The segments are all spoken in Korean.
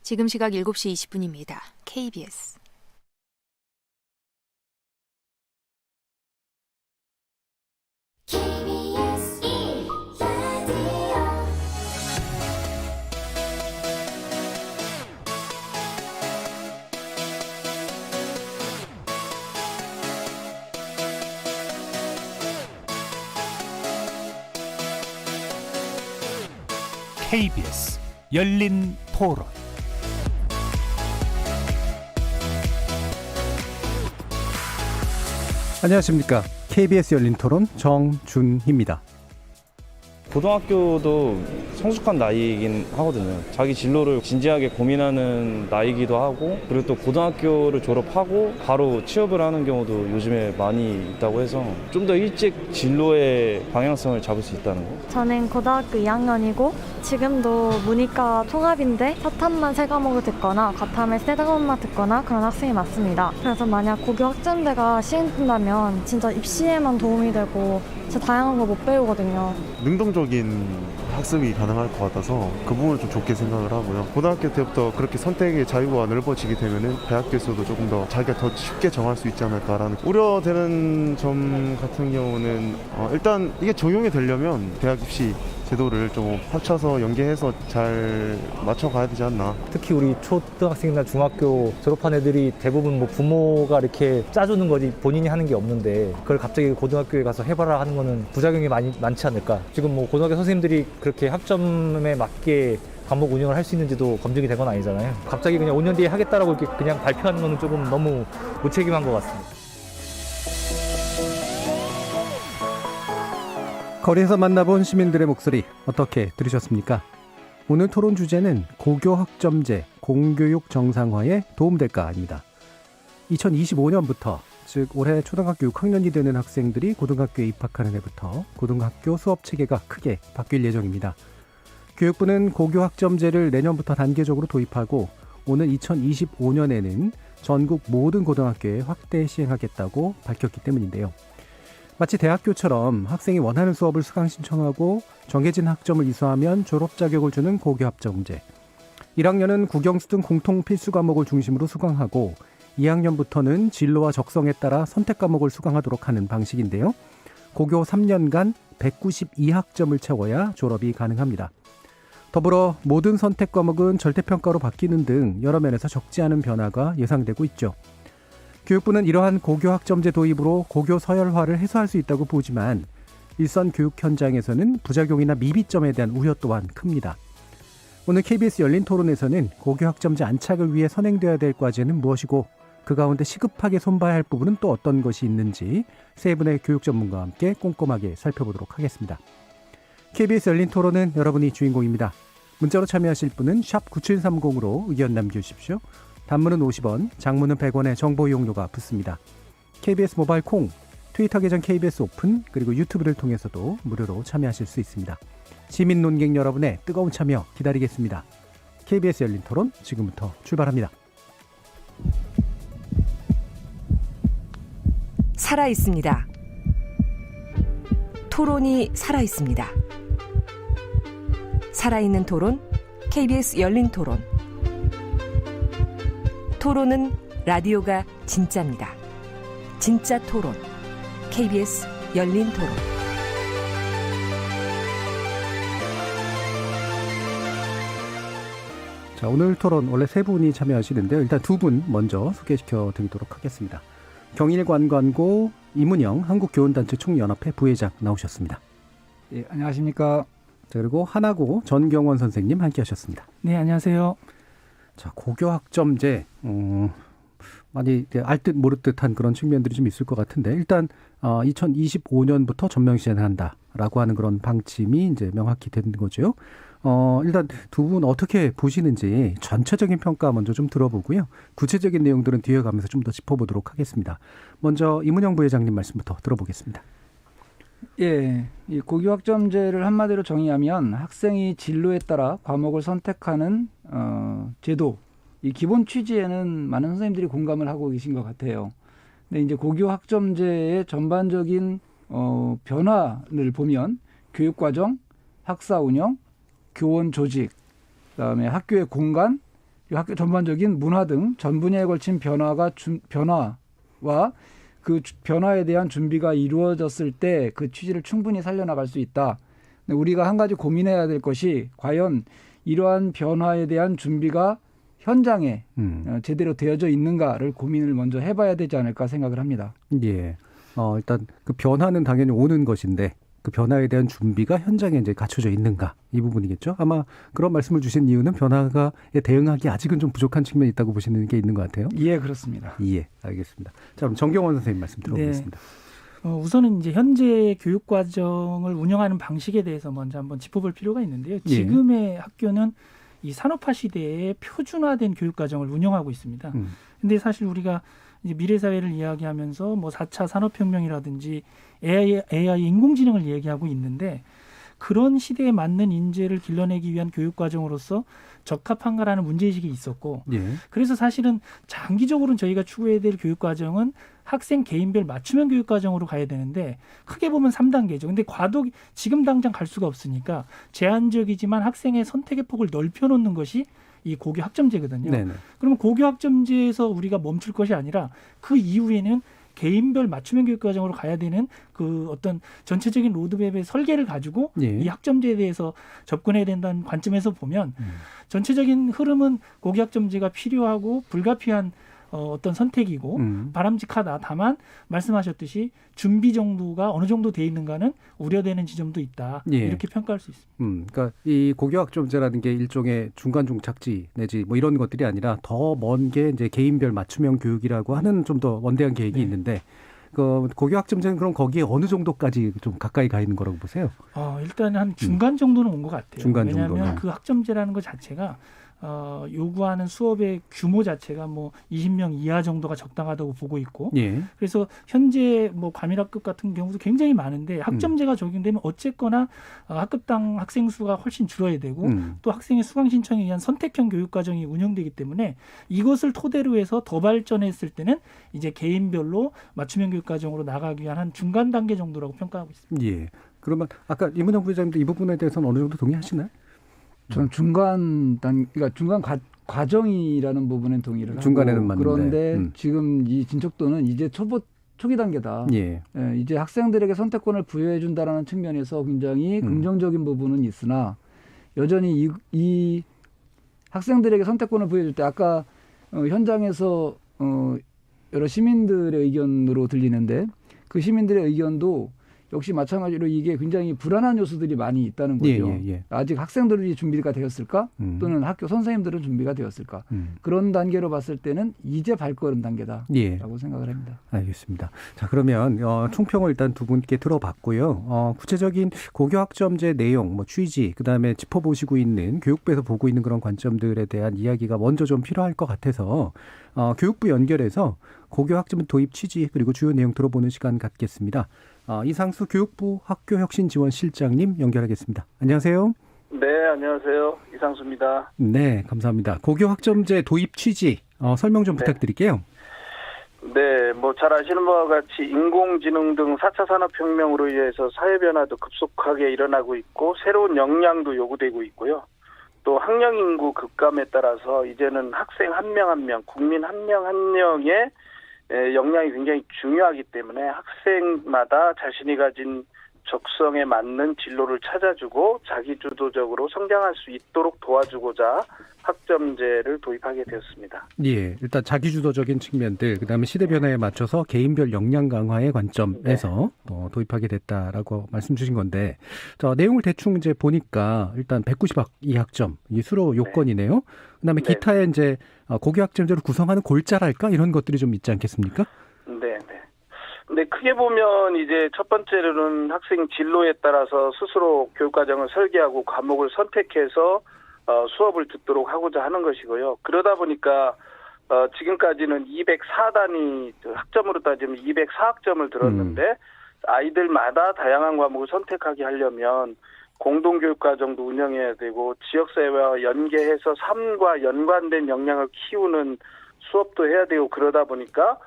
지금 시각 7시 20분입니다. KBS KBS 열린 토론. 안녕하십니까. KBS 열린 토론 정준희입니다. 고등학교도 성숙한 나이이긴 하거든요. 자기 진로를 진지하게 고민하는 나이기도 하고, 그리고 또 고등학교를 졸업하고 바로 취업을 하는 경우도 요즘에 많이 있다고 해서 좀 더 일찍 진로의 방향성을 잡을 수 있다는 거. 저는 고등학교 2학년이고 지금도 문이과 통합인데 사탐만 3과목을 듣거나 과탐을 3과목만 듣거나 그런 학생이 많습니다. 그래서 만약 고교 학점제가 시행된다면 진짜 입시에만 도움이 되고 진짜 다양한 거 못 배우거든요. 능동적인 학습이 가능할 것 같아서 그 부분을 좀 좋게 생각을 하고요. 고등학교 때부터 그렇게 선택의 자유가 넓어지게 되면은 대학교에서도 조금 더 자기가 더 쉽게 정할 수 있지 않을까라는 우려되는 점 같은 경우는 일단 이게 적용이 되려면 대학 입시 제도를 좀 합쳐서 연계해서 잘 맞춰가야 되지 않나. 특히 우리 초등학생이나 중학교 졸업한 애들이 대부분 뭐 부모가 이렇게 짜주는 거지 본인이 하는 게 없는데 그걸 갑자기 고등학교에 가서 해봐라 하는 거는 부작용이 많지 않을까. 지금 뭐 고등학교 선생님들이 그렇게 학점에 맞게 과목 운영을 할 수 있는지도 검증이 된 건 아니잖아요. 갑자기 그냥 5년 뒤에 하겠다라고 이렇게 그냥 발표하는 거는 조금 너무 무책임한 것 같습니다. 거리에서 만나본 시민들의 목소리 어떻게 들으셨습니까? 오늘 토론 주제는 고교 학점제, 공교육 정상화에 도움될까입니다. 2025년부터, 즉 올해 초등학교 6학년이 되는 학생들이 고등학교에 입학하는 해부터 고등학교 수업 체계가 크게 바뀔 예정입니다. 교육부는 고교 학점제를 내년부터 단계적으로 도입하고 오는 2025년에는 전국 모든 고등학교에 확대 시행하겠다고 밝혔기 때문인데요. 마치 대학교처럼 학생이 원하는 수업을 수강 신청하고 정해진 학점을 이수하면 졸업 자격을 주는 고교 학점제. 1학년은 국영수 등 공통 필수 과목을 중심으로 수강하고 2학년부터는 진로와 적성에 따라 선택 과목을 수강하도록 하는 방식인데요. 고교 3년간 192학점을 채워야 졸업이 가능합니다. 더불어 모든 선택 과목은 절대평가로 바뀌는 등 여러 면에서 적지 않은 변화가 예상되고 있죠. 교육부는 이러한 고교 학점제 도입으로 고교 서열화를 해소할 수 있다고 보지만 일선 교육 현장에서는 부작용이나 미비점에 대한 우려 또한 큽니다. 오늘 KBS 열린 토론에서는 고교 학점제 안착을 위해 선행되어야 될 과제는 무엇이고 그 가운데 시급하게 손봐야 할 부분은 또 어떤 것이 있는지 세 분의 교육 전문가와 함께 꼼꼼하게 살펴보도록 하겠습니다. KBS 열린 토론은 여러분이 주인공입니다. 문자로 참여하실 분은 샵 9730으로 의견 남겨주십시오. 단문은 50원, 장문은 100원의 정보 이용료가 붙습니다. KBS 모바일 콩, 트위터 계정 KBS 오픈, 그리고 유튜브를 통해서도 무료로 참여하실 수 있습니다. 시민 논객 여러분의 뜨거운 참여 기다리겠습니다. KBS 열린 토론 지금부터 출발합니다. 살아있습니다. 토론이 살아있습니다. 살아있는 토론, KBS 열린 토론. 토론은 라디오가 진짜입니다. 진짜 토론, KBS 열린 토론. 자, 오늘 토론 원래 세 분이 참여하시는데요. 일단 두 분 먼저 소개시켜 드리도록 하겠습니다. 경일관광고 이문영 한국교원단체 총연합회 부회장 나오셨습니다. 예, 안녕하십니까. 자, 그리고 하나고 전경원 선생님 함께 하셨습니다. 네, 안녕하세요. 자, 고교 학점제 많이 알듯 모르듯한 그런 측면들이 좀 있을 것 같은데 일단 2025년부터 전면 시행한다라고 하는 그런 방침이 이제 명확히 된 거죠. 일단 두 분 어떻게 보시는지 전체적인 평가 먼저 좀 들어보고요. 구체적인 내용들은 뒤에 가면서 좀 더 짚어보도록 하겠습니다. 먼저 이문영 부회장님 말씀부터 들어보겠습니다. 예, 이 고교 학점제를 한마디로 정의하면 학생이 진로에 따라 과목을 선택하는 제도, 이 기본 취지에는 많은 선생님들이 공감을 하고 계신 것 같아요. 근데 이제 고교 학점제의 전반적인 변화를 보면 교육과정, 학사 운영, 교원 조직, 그다음에 학교의 공간, 이 학교 전반적인 문화 등 전 분야에 걸친 변화와 그 변화에 대한 준비가 이루어졌을 때 그 취지를 충분히 살려나갈 수 있다. 근데 우리가 한 가지 고민해야 될 것이 과연 이러한 변화에 대한 준비가 현장에 제대로 되어져 있는가를 고민을 먼저 해봐야 되지 않을까 생각을 합니다. 예. 일단 그 변화는 당연히 오는 것인데 그 변화에 대한 준비가 현장에 이제 갖춰져 있는가 이 부분이겠죠. 아마 그런 말씀을 주신 이유는 변화에 대응하기 아직은 좀 부족한 측면이 있다고 보시는 게 있는 것 같아요. 예, 그렇습니다. 예, 알겠습니다. 자, 그럼 정경원 선생님 말씀 들어보겠습니다. 우선은 이제 현재 교육 과정을 운영하는 방식에 대해서 먼저 한번 짚어볼 필요가 있는데요. 지금의 학교는 이 산업화 시대에 표준화된 교육 과정을 운영하고 있습니다. 근데 사실 우리가 이제 미래 사회를 이야기하면서 뭐 4차 산업혁명이라든지 AI 인공지능을 얘기하고 있는데 그런 시대에 맞는 인재를 길러내기 위한 교육 과정으로서 적합한가라는 문제의식이 있었고 그래서 사실은 장기적으로는 저희가 추구해야 될 교육 과정은 학생 개인별 맞춤형 교육 과정으로 가야 되는데 크게 보면 3단계죠. 근데 과도기 지금 당장 갈 수가 없으니까 제한적이지만 학생의 선택의 폭을 넓혀놓는 것이 이 고교 학점제거든요. 네네. 그러면 고교 학점제에서 우리가 멈출 것이 아니라 그 이후에는 개인별 맞춤형 교육 과정으로 가야 되는 그 어떤 전체적인 로드맵의 설계를 가지고 이 학점제에 대해서 접근해야 된다는 관점에서 보면 전체적인 흐름은 고교 학점제가 필요하고 불가피한 어떤 선택이고 바람직하다. 다만 말씀하셨듯이 준비 정도가 어느 정도 돼 있는가는 우려되는 지점도 있다. 이렇게 평가할 수 있습니다. 그러니까 이 고교학점제라는 게 일종의 중간 종착지 내지 뭐 이런 것들이 아니라 더 먼 게 이제 개인별 맞춤형 교육이라고 하는 좀 더 원대한 계획이 있는데 그 고교학점제는 그럼 거기에 어느 정도까지 좀 가까이 가 있는 거라고 보세요? 일단 한 중간 정도는 온 것 같아요. 중간 왜냐하면 정도는. 그 학점제라는 것 자체가 요구하는 수업의 규모 자체가 뭐 20명 이하 정도가 적당하다고 보고 있고 그래서 현재 뭐 과밀학급 같은 경우도 굉장히 많은데 학점제가 적용되면 어쨌거나 학급당 학생 수가 훨씬 줄어야 되고 또 학생의 수강 신청에 의한 선택형 교육 과정이 운영되기 때문에 이것을 토대로 해서 더 발전했을 때는 이제 개인별로 맞춤형 교육 과정으로 나가기 위한 한 중간 단계 정도라고 평가하고 있습니다. 그러면 아까 이문영 부회장님도 이 부분에 대해서는 어느 정도 동의하시나요? 저는 그러니까 중간 과정이라는 부분엔 동의를 중간에는 하고 맞는데. 그런데 지금 이 진척도는 이제 초기 단계다. 이제 학생들에게 선택권을 부여해 준다라는 측면에서 굉장히 긍정적인 부분은 있으나 여전히 이 학생들에게 선택권을 부여해 줄 때 아까 현장에서 여러 시민들의 의견으로 들리는데 그 시민들의 의견도 역시 마찬가지로 이게 굉장히 불안한 요소들이 많이 있다는 거죠. 아직 학생들이 준비가 되었을까? 또는 학교 선생님들은 준비가 되었을까? 그런 단계로 봤을 때는 이제 발걸음 단계다라고 생각을 합니다. 알겠습니다. 자, 그러면 총평을 일단 두 분께 들어봤고요. 구체적인 고교학점제 내용, 뭐 취지, 그다음에 짚어보시고 있는 교육부에서 보고 있는 그런 관점들에 대한 이야기가 먼저 좀 필요할 것 같아서 교육부 연결해서 고교학점 도입 취지 그리고 주요 내용 들어보는 시간 갖겠습니다. 이상수 교육부 학교혁신지원실장님 연결하겠습니다. 안녕하세요. 네, 안녕하세요. 이상수입니다. 네, 감사합니다. 고교학점제 도입 취지 설명 좀 부탁드릴게요. 네, 뭐 잘 아시는 바와 같이 인공지능 등 4차 산업혁명으로 인해서 사회 변화도 급속하게 일어나고 있고 새로운 역량도 요구되고 있고요. 또 학령 인구 급감에 따라서 이제는 학생 한 명 한 명, 국민 한 명 한 명의 역량이 굉장히 중요하기 때문에 학생마다 자신이 가진 적성에 맞는 진로를 찾아주고 자기주도적으로 성장할 수 있도록 도와주고자 학점제를 도입하게 되었습니다. 일단 자기주도적인 측면들, 그다음에 시대 변화에 맞춰서 개인별 역량 강화의 관점에서 도입하게 됐다라고 말씀 주신 건데, 자, 내용을 대충 이제 보니까 일단 190학 이학점 이 수로 요건이네요. 그다음에 기타의 이제 고교학점제를 구성하는 골자랄까 이런 것들이 좀 있지 않겠습니까? 네. 근데 크게 보면 이제 첫 번째로는 학생 진로에 따라서 스스로 교육과정을 설계하고 과목을 선택해서 수업을 듣도록 하고자 하는 것이고요. 그러다 보니까 지금까지는 204단위 학점으로 따지면 204학점을 들었는데 아이들마다 다양한 과목을 선택하게 하려면 공동교육과정도 운영해야 되고 지역사회와 연계해서 삶과 연관된 역량을 키우는 수업도 해야 되고 그러다 보니까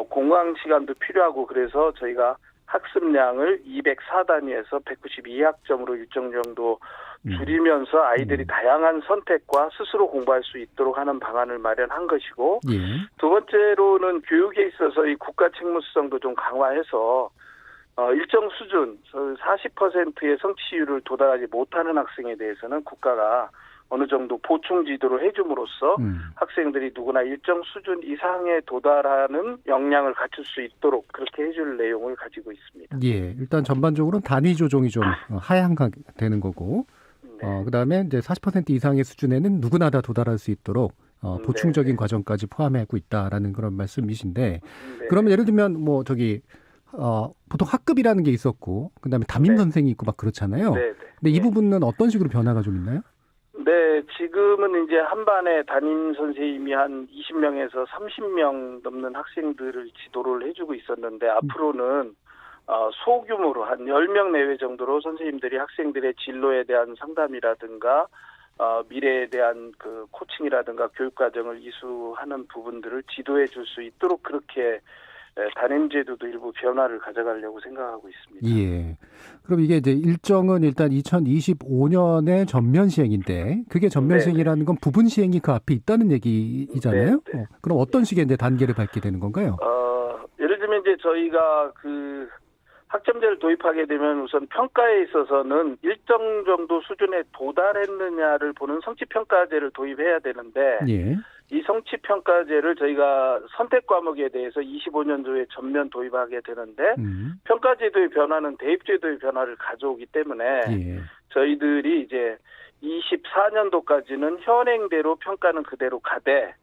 공강 시간도 필요하고 그래서 저희가 학습량을 204단위에서 192학점으로 일정 정도 줄이면서 아이들이 다양한 선택과 스스로 공부할 수 있도록 하는 방안을 마련한 것이고 예. 두 번째로는 교육에 있어서 이 국가 책무성도 좀 강화해서 일정 수준 40%의 성취율을 도달하지 못하는 학생에 대해서는 국가가 어느 정도 보충 지도를 해줌으로써 학생들이 누구나 일정 수준 이상에 도달하는 역량을 갖출 수 있도록 그렇게 해줄 내용을 가지고 있습니다. 예, 일단 전반적으로는 단위 조정이 좀 하향되는 거고, 네. 그다음에 이제 40% 이상의 수준에는 누구나 다 도달할 수 있도록 보충적인 과정까지 포함하고 있다라는 그런 말씀이신데, 네. 그러면 예를 들면 뭐 저기 보통 학급이라는 게 있었고, 그다음에 담임 선생이 있고 막 그렇잖아요. 네. 근데 이 부분은 어떤 식으로 변화가 좀 있나요? 네, 지금은 이제 한 반에 담임 선생님이 한 20명에서 30명 넘는 학생들을 지도를 해주고 있었는데 앞으로는 소규모로 한 10명 내외 정도로 선생님들이 학생들의 진로에 대한 상담이라든가 미래에 대한 그 코칭이라든가 교육 과정을 이수하는 부분들을 지도해 줄 수 있도록 그렇게 단임제도도 일부 변화를 가져가려고 생각하고 있습니다. 예. 그럼 이게 이제 일정은 일단 2025년에 전면 시행인데 그게 전면 시행이라는 건 부분 시행이 그 앞에 있다는 얘기잖아요. 네. 그럼 어떤 식의 이제 단계를 밟게 되는 건가요? 예를 들면 이제 저희가 그 학점제를 도입하게 되면 우선 평가에 있어서는 일정 정도 수준에 도달했느냐를 보는 성취평가제를 도입해야 되는데 예. 이 성취평가제를 저희가 선택 과목에 대해서 25년도에 전면 도입하게 되는데 평가제도의 변화는 대입제도의 변화를 가져오기 때문에 예. 저희들이 이제 24년도까지는 현행대로 평가는 그대로 가되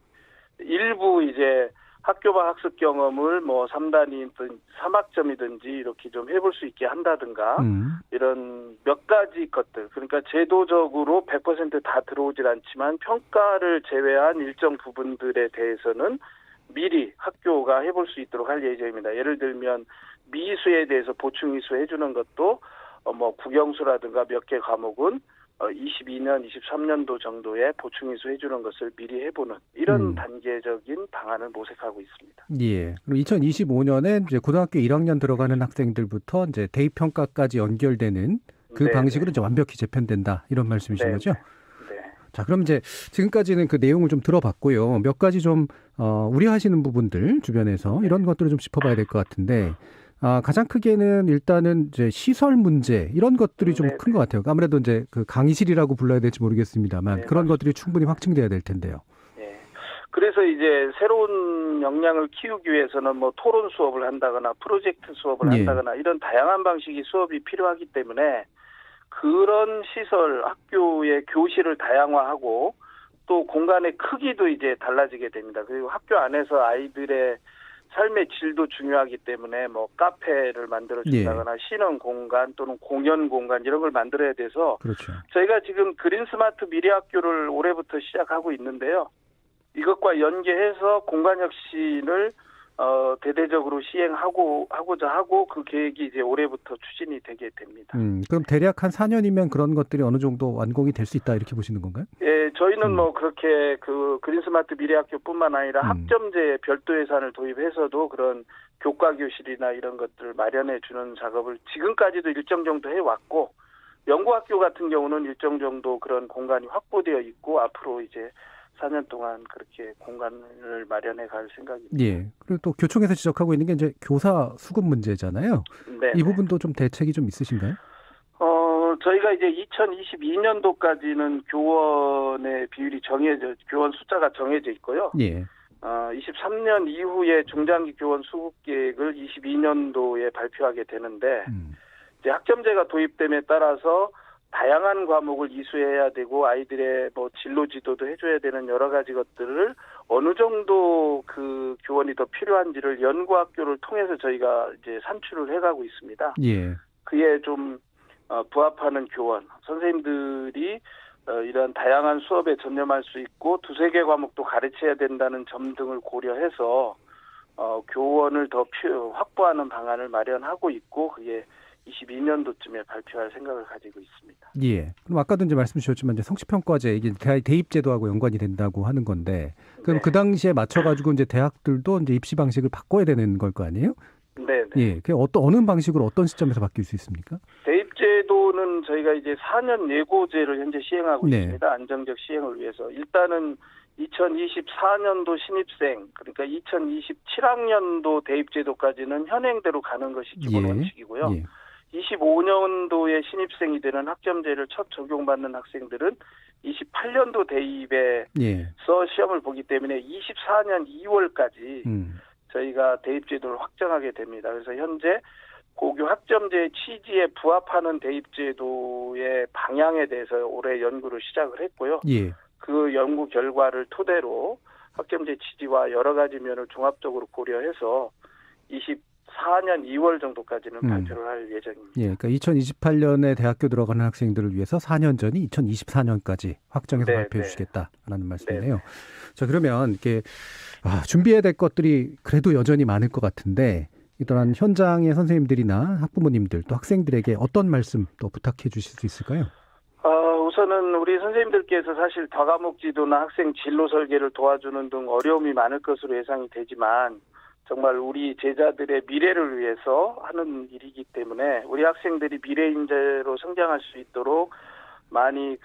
일부 이제 학교방 학습 경험을 뭐 3단위든 3학점이든지 이렇게 좀 해볼 수 있게 한다든가 이런 몇 가지 것들 그러니까 제도적으로 100% 다 들어오질 않지만 평가를 제외한 일정 부분들에 대해서는 미리 학교가 해볼 수 있도록 할 예정입니다. 예를 들면 미수에 대해서 보충 이수 해주는 것도 뭐 국영수라든가 몇 개 과목은 22년, 23년도 정도에 보충 이수 해주는 것을 미리 해보는 이런 단계적인 방안을 모색하고 있습니다. 예. 그럼 2025년에 이제 고등학교 1학년 들어가는 학생들부터 이제 대입 평가까지 연결되는 그 네네. 방식으로 이제 완벽히 재편된다 이런 말씀이신 네네. 거죠? 네. 자, 그럼 이제 지금까지는 그 내용을 좀 들어봤고요. 몇 가지 좀 우려하시는 부분들 주변에서 이런 것들을 좀 짚어봐야 될 것 같은데. 가장 크게는 일단은 이제 시설 문제 이런 것들이 좀 큰 것 같아요. 아무래도 이제 그 강의실이라고 불러야 될지 모르겠습니다만 그런 것들이 충분히 확충돼야 될 텐데요. 네. 그래서 이제 새로운 역량을 키우기 위해서는 뭐 토론 수업을 한다거나 프로젝트 수업을 한다거나 이런 다양한 방식의 수업이 필요하기 때문에 그런 시설 학교의 교실을 다양화하고 또 공간의 크기도 이제 달라지게 됩니다. 그리고 학교 안에서 아이들의 삶의 질도 중요하기 때문에 뭐 카페를 만들어 준다거나 쉬는 공간 또는 공연 공간 이런 걸 만들어야 돼서 그렇죠. 저희가 지금 그린 스마트 미래학교를 올해부터 시작하고 있는데요. 이것과 연계해서 공간 혁신을 대대적으로 시행하고자 하고 그 계획이 이제 올해부터 추진이 되게 됩니다. 그럼 대략 한 4년이면 그런 것들이 어느 정도 완공이 될 수 있다 이렇게 보시는 건가요? 예, 저희는 뭐 그렇게 그 그린스마트 미래학교뿐만 아니라 학점제 별도 예산을 도입해서도 그런 교과 교실이나 이런 것들을 마련해 주는 작업을 지금까지도 일정 정도 해왔고 연구학교 같은 경우는 일정 정도 그런 공간이 확보되어 있고 앞으로 이제 4년 동안 그렇게 공간을 마련해 갈 생각입니다. 예. 그리고 또 교총에서 지적하고 있는 게 이제 교사 수급 문제잖아요. 네. 이 부분도 좀 대책이 좀 있으신가요? 저희가 이제 2022년도까지는 교원의 비율이 교원 숫자가 정해져 있고요. 예. 23년 이후에 중장기 교원 수급 계획을 22년도에 발표하게 되는데 이제 학점제가 도입됨에 따라서 다양한 과목을 이수해야 되고 아이들의 뭐 진로 지도도 해줘야 되는 여러 가지 것들을 어느 정도 그 교원이 더 필요한지를 연구학교를 통해서 저희가 이제 산출을 해가고 있습니다. 예. 그에 좀 부합하는 교원, 선생님들이 이런 다양한 수업에 전념할 수 있고 두세 개 과목도 가르쳐야 된다는 점 등을 고려해서 교원을 더 확보하는 방안을 마련하고 있고 그게 22년도쯤에 발표할 생각을 가지고 있습니다. 예. 그럼 아까도 이제 말씀 주셨지만 이제 성취평가제 이게 대입제도하고 연관이 된다고 하는 건데 그럼 그 당시에 맞춰가지고 이제 대학들도 이제 입시 방식을 바꿔야 되는 걸 거 아니에요? 네. 예. 그 어느 방식으로 어떤 시점에서 바뀔 수 있습니까? 대입 대입제도는 저희가 이제 4년 예고제를 현재 시행하고 네. 있습니다. 안정적 시행을 위해서. 일단은 2024년도 신입생, 그러니까 2027학년도 대입제도까지는 현행대로 가는 것이 기본 원칙이고요. 25년도에 신입생이 되는 학점제를 첫 적용받는 학생들은 28년도 대입에서 시험을 보기 때문에 24년 2월까지 저희가 대입제도를 확정하게 됩니다. 그래서 현재 고교 학점제 취지에 부합하는 대입제도의 방향에 대해서 올해 연구를 시작을 했고요. 그 연구 결과를 토대로 학점제 취지와 여러 가지 면을 종합적으로 고려해서 24년 2월 정도까지는 발표를 할 예정입니다. 그러니까 2028년에 대학교 들어가는 학생들을 위해서 4년 전이 2024년까지 확정해서 발표해 주시겠다라는 말씀이네요. 자, 그러면 이렇게 준비해야 될 것들이 그래도 여전히 많을 것 같은데 이러한 현장의 선생님들이나 학부모님들 또 학생들에게 어떤 말씀 또 부탁해 주실 수 있을까요? 우선은 우리 선생님들께서 사실 다과목 지도나 학생 진로 설계를 도와주는 등 어려움이 많을 것으로 예상이 되지만 정말 우리 제자들의 미래를 위해서 하는 일이기 때문에 우리 학생들이 미래 인재로 성장할 수 있도록 많이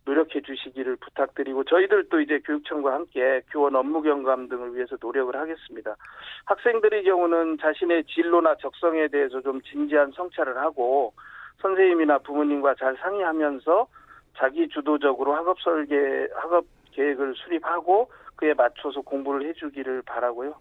노력해 주시기를 부탁드리고 저희들도 이제 교육청과 함께 교원 업무 경감 등을 위해서 노력을 하겠습니다. 학생들의 경우는 자신의 진로나 적성에 대해서 좀 진지한 성찰을 하고 선생님이나 부모님과 잘 상의하면서 자기 주도적으로 학업 계획을 수립하고 그에 맞춰서 공부를 해주기를 바라고요.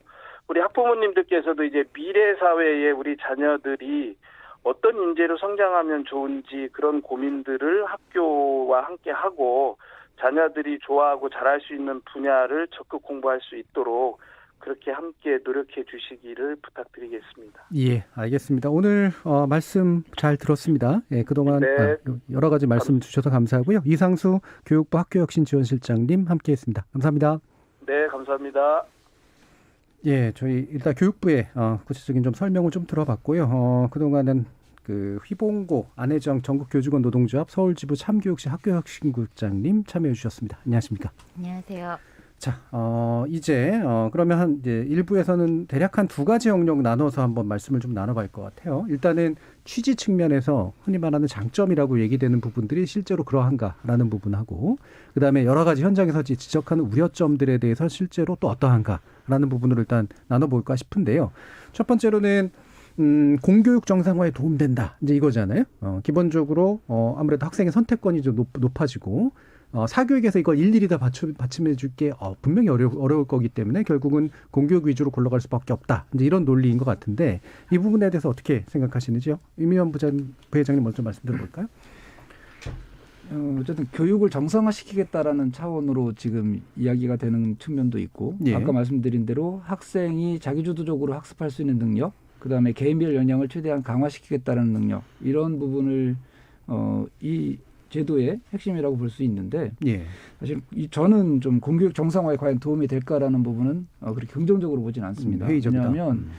우리 학부모님들께서도 이제 미래 사회에 우리 자녀들이 어떤 인재로 성장하면 좋은지 그런 고민들을 학교와 함께 하고 자녀들이 좋아하고 잘할 수 있는 분야를 적극 공부할 수 있도록 그렇게 함께 노력해 주시기를 부탁드리겠습니다. 예, 알겠습니다. 오늘 말씀 잘 들었습니다. 그동안 여러 가지 말씀 주셔서 감사하고요. 이상수 교육부 학교혁신지원실장님 함께했습니다. 감사합니다. 네, 감사합니다. 저희 일단 교육부의 구체적인 좀 설명을 좀 들어봤고요. 그동안은 휘봉고 안혜정 전국교직원 노동조합 서울지부 참교육실 학교혁신국장님 참여해 주셨습니다. 안녕하십니까? 안녕하세요. 자, 이제 그러면 이제 1부에서는 대략 한 두 가지 영역 나눠서 한번 말씀을 좀 나눠볼 것 같아요. 일단은 취지 측면에서 흔히 말하는 장점이라고 얘기되는 부분들이 실제로 그러한가라는 부분하고 그다음에 여러 가지 현장에서 지적하는 우려점들에 대해서 실제로 또 어떠한가라는 부분을 일단 나눠볼까 싶은데요. 첫 번째로는 공교육 정상화에 도움된다. 이제 이거잖아요. 기본적으로 아무래도 학생의 선택권이 좀 높아지고 사교육에서 이걸 일일이 다 받침해 줄 게 분명히 어려울 거기 때문에 결국은 공교육 위주로 굴러갈 수밖에 없다. 이제 이런 논리인 것 같은데 이 부분에 대해서 어떻게 생각하시는지요? 이미연 부회장님 먼저 말씀 드려볼까요? 어쨌든 교육을 정상화시키겠다라는 차원으로 지금 이야기가 되는 측면도 있고 아까 말씀드린 대로 학생이 자기주도적으로 학습할 수 있는 능력 그다음에 개인별 역량을 최대한 강화시키겠다는 능력 이런 부분을 이 제도의 핵심이라고 볼 수 있는데 사실 저는 좀 공교육 정상화에 과연 도움이 될까라는 부분은 그렇게 긍정적으로 보진 않습니다. 왜냐하면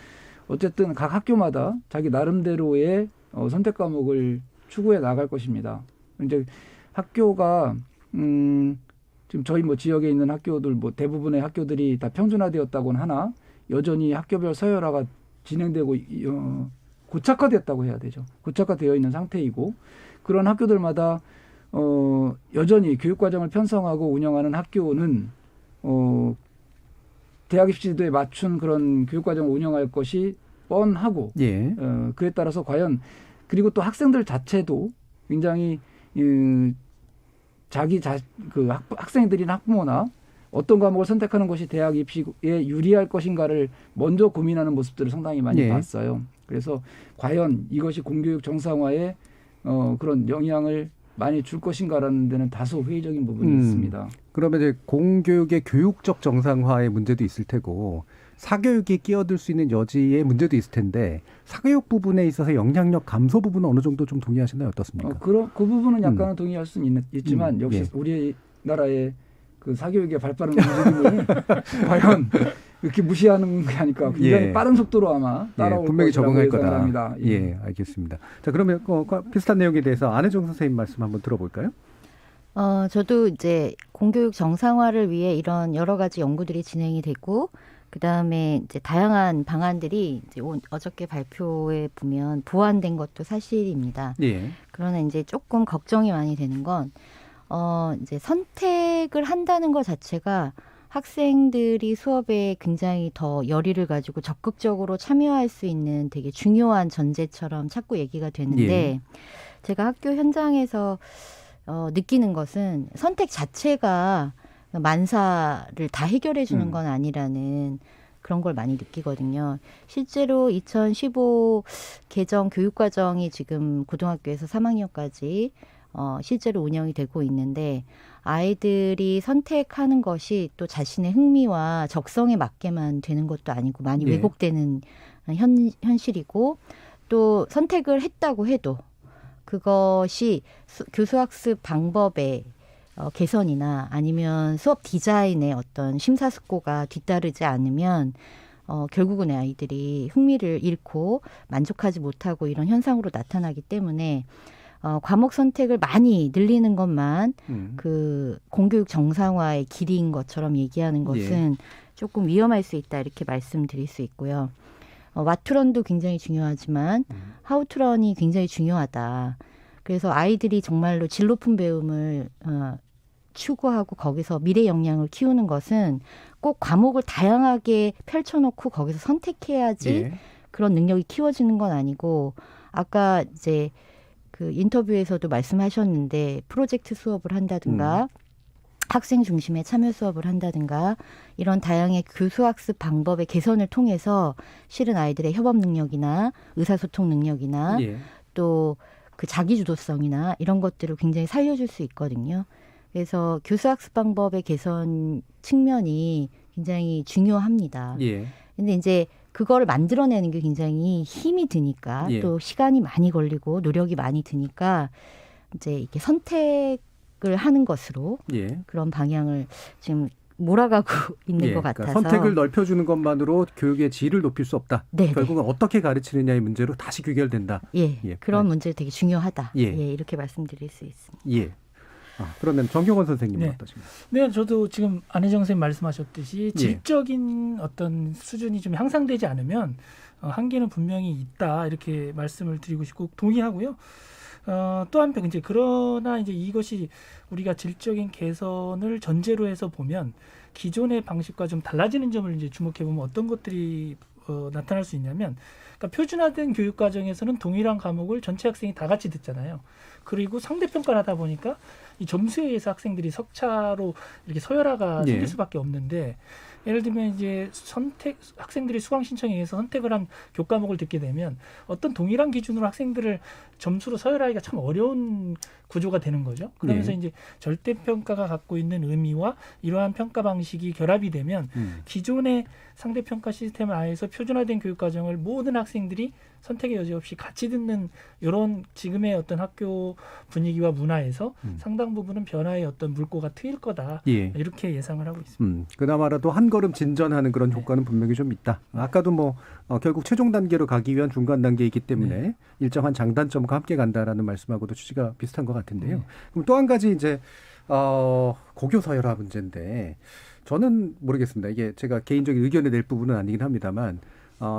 어쨌든 각 학교마다 자기 나름대로의 선택 과목을 추구해 나갈 것입니다. 이제 학교가 지금 저희 지역에 있는 학교들 대부분의 학교들이 다 평준화되었다고는 하나 여전히 학교별 서열화가 진행되고 고착화됐다고 해야 되죠. 고착화되어 있는 상태이고 그런 학교들마다 여전히 교육과정을 편성하고 운영하는 학교는 대학 입시제도에 맞춘 그런 교육과정을 운영할 것이 뻔하고 그에 따라서 과연 그리고 또 학생들 자체도 굉장히 학생들이나 학부모나 어떤 과목을 선택하는 것이 대학 입시에 유리할 것인가를 먼저 고민하는 모습들을 상당히 많이 봤어요. 그래서 과연 이것이 공교육 정상화에 그런 영향을 많이 줄 것인가라는 데는 다소 회의적인 부분이 있습니다. 그러면 이제 공교육의 교육적 정상화의 문제도 있을 테고 사교육이 끼어들 수 있는 여지의 문제도 있을 텐데 사교육 부분에 있어서 영향력 감소 부분은 어느 정도 좀 동의하시나요? 어떻습니까? 그 부분은 약간은 동의할 수는 있지만 역시 우리나라의 그 사교육의 발빠른 움직임을 과연 이렇게 무시하는 게 아닐까. 굉장히 빠른 속도로 아마 따라올 분명히 적응할 거다. 합니다. 알겠습니다. 자, 그러면 비슷한 내용에 대해서 안혜정 선생님 말씀 한번 들어볼까요? 저도 이제 공교육 정상화를 위해 이런 여러 가지 연구들이 진행이 됐고 그다음에 이제 다양한 방안들이 이제 어저께 발표에 보면 보완된 것도 사실입니다. 예. 그러나 이제 조금 걱정이 많이 되는 건 이제 선택을 한다는 것 자체가 학생들이 수업에 굉장히 더 열의를 가지고 적극적으로 참여할 수 있는 되게 중요한 전제처럼 자꾸 얘기가 되는데 예. 제가 학교 현장에서 느끼는 것은 선택 자체가 만사를 다 해결해 주는 건 아니라는 그런 걸 많이 느끼거든요. 실제로 2015 개정 교육과정이 지금 고등학교에서 3학년까지 실제로 운영이 되고 있는데 아이들이 선택하는 것이 또 자신의 흥미와 적성에 맞게만 되는 것도 아니고 많이 네. 왜곡되는 현실이고 또 선택을 했다고 해도 그것이 교수학습 방법의 개선이나 아니면 수업 디자인의 어떤 심사숙고가 뒤따르지 않으면 결국은 아이들이 흥미를 잃고 만족하지 못하고 이런 현상으로 나타나기 때문에 과목 선택을 많이 늘리는 것만 그 공교육 정상화의 길이인 것처럼 얘기하는 것은 조금 위험할 수 있다 이렇게 말씀드릴 수 있고요. 와투런도 굉장히 중요하지만 하우투런이 굉장히 중요하다. 그래서 아이들이 정말로 질 높은 배움을 추구하고 거기서 미래 역량을 키우는 것은 꼭 과목을 다양하게 펼쳐놓고 거기서 선택해야지 그런 능력이 키워지는 건 아니고 아까 이제 그 인터뷰에서도 말씀하셨는데 프로젝트 수업을 한다든가 학생 중심의 참여 수업을 한다든가 이런 다양한 교수학습 방법의 개선을 통해서 실은 아이들의 협업 능력이나 의사소통 능력이나 또 그 자기주도성이나 이런 것들을 굉장히 살려줄 수 있거든요. 그래서 교수학습 방법의 개선 측면이 굉장히 중요합니다. 근데 이제 그거를 만들어내는 게 굉장히 힘이 드니까 또 시간이 많이 걸리고 노력이 많이 드니까 이제 이렇게 선택을 하는 것으로 그런 방향을 지금 몰아가고 있는 것 같아서. 그러니까 선택을 넓혀주는 것만으로 교육의 질을 높일 수 없다. 결국은 어떻게 가르치느냐의 문제로 다시 귀결된다. 그런 문제 되게 중요하다. 예. 이렇게 말씀드릴 수 있습니다. 그러면 정경원 선생님은 어떠십니까? 네, 저도 지금 안혜정 선생님 말씀하셨듯이 질적인 어떤 수준이 좀 향상되지 않으면 한계는 분명히 있다 이렇게 말씀을 드리고 싶고 동의하고요. 또 한편 이제 그러나 이제 이것이 우리가 질적인 개선을 전제로 해서 보면 기존의 방식과 좀 달라지는 점을 이제 주목해 보면 어떤 것들이 나타날 수 있냐면, 그러니까 표준화된 교육 과정에서는 동일한 과목을 전체 학생이 다 같이 듣잖아요. 그리고 상대평가를 하다 보니까 이 점수에 의해서 학생들이 석차로 이렇게 서열화가 생길 수밖에 없는데, 예를 들면 이제 학생들이 수강 신청에 의해서 선택을 한 교과목을 듣게 되면 어떤 동일한 기준으로 학생들을 점수로 서열하기가 참 어려운 구조가 되는 거죠. 그러면서 이제 절대평가가 갖고 있는 의미와 이러한 평가 방식이 결합이 되면 기존의 상대평가 시스템을 아예서 표준화된 교육과정을 모든 학생들이 선택의 여지 없이 같이 듣는 이런 지금의 어떤 학교 분위기와 문화에서 상당 부분은 변화의 어떤 물꼬가 트일 거다. 이렇게 예상을 하고 있습니다. 그나마라도 한 걸음 진전하는 그런 효과는 분명히 좀 있다. 아까도 결국 최종 단계로 가기 위한 중간 단계이기 때문에 일정한 장단점과 함께 간다라는 말씀하고도 취지가 비슷한 것 같은데요. 그럼 또 한 가지 이제 고교 서열화 문제인데 저는 모르겠습니다. 이게 제가 개인적인 의견을 낼 부분은 아니긴 합니다만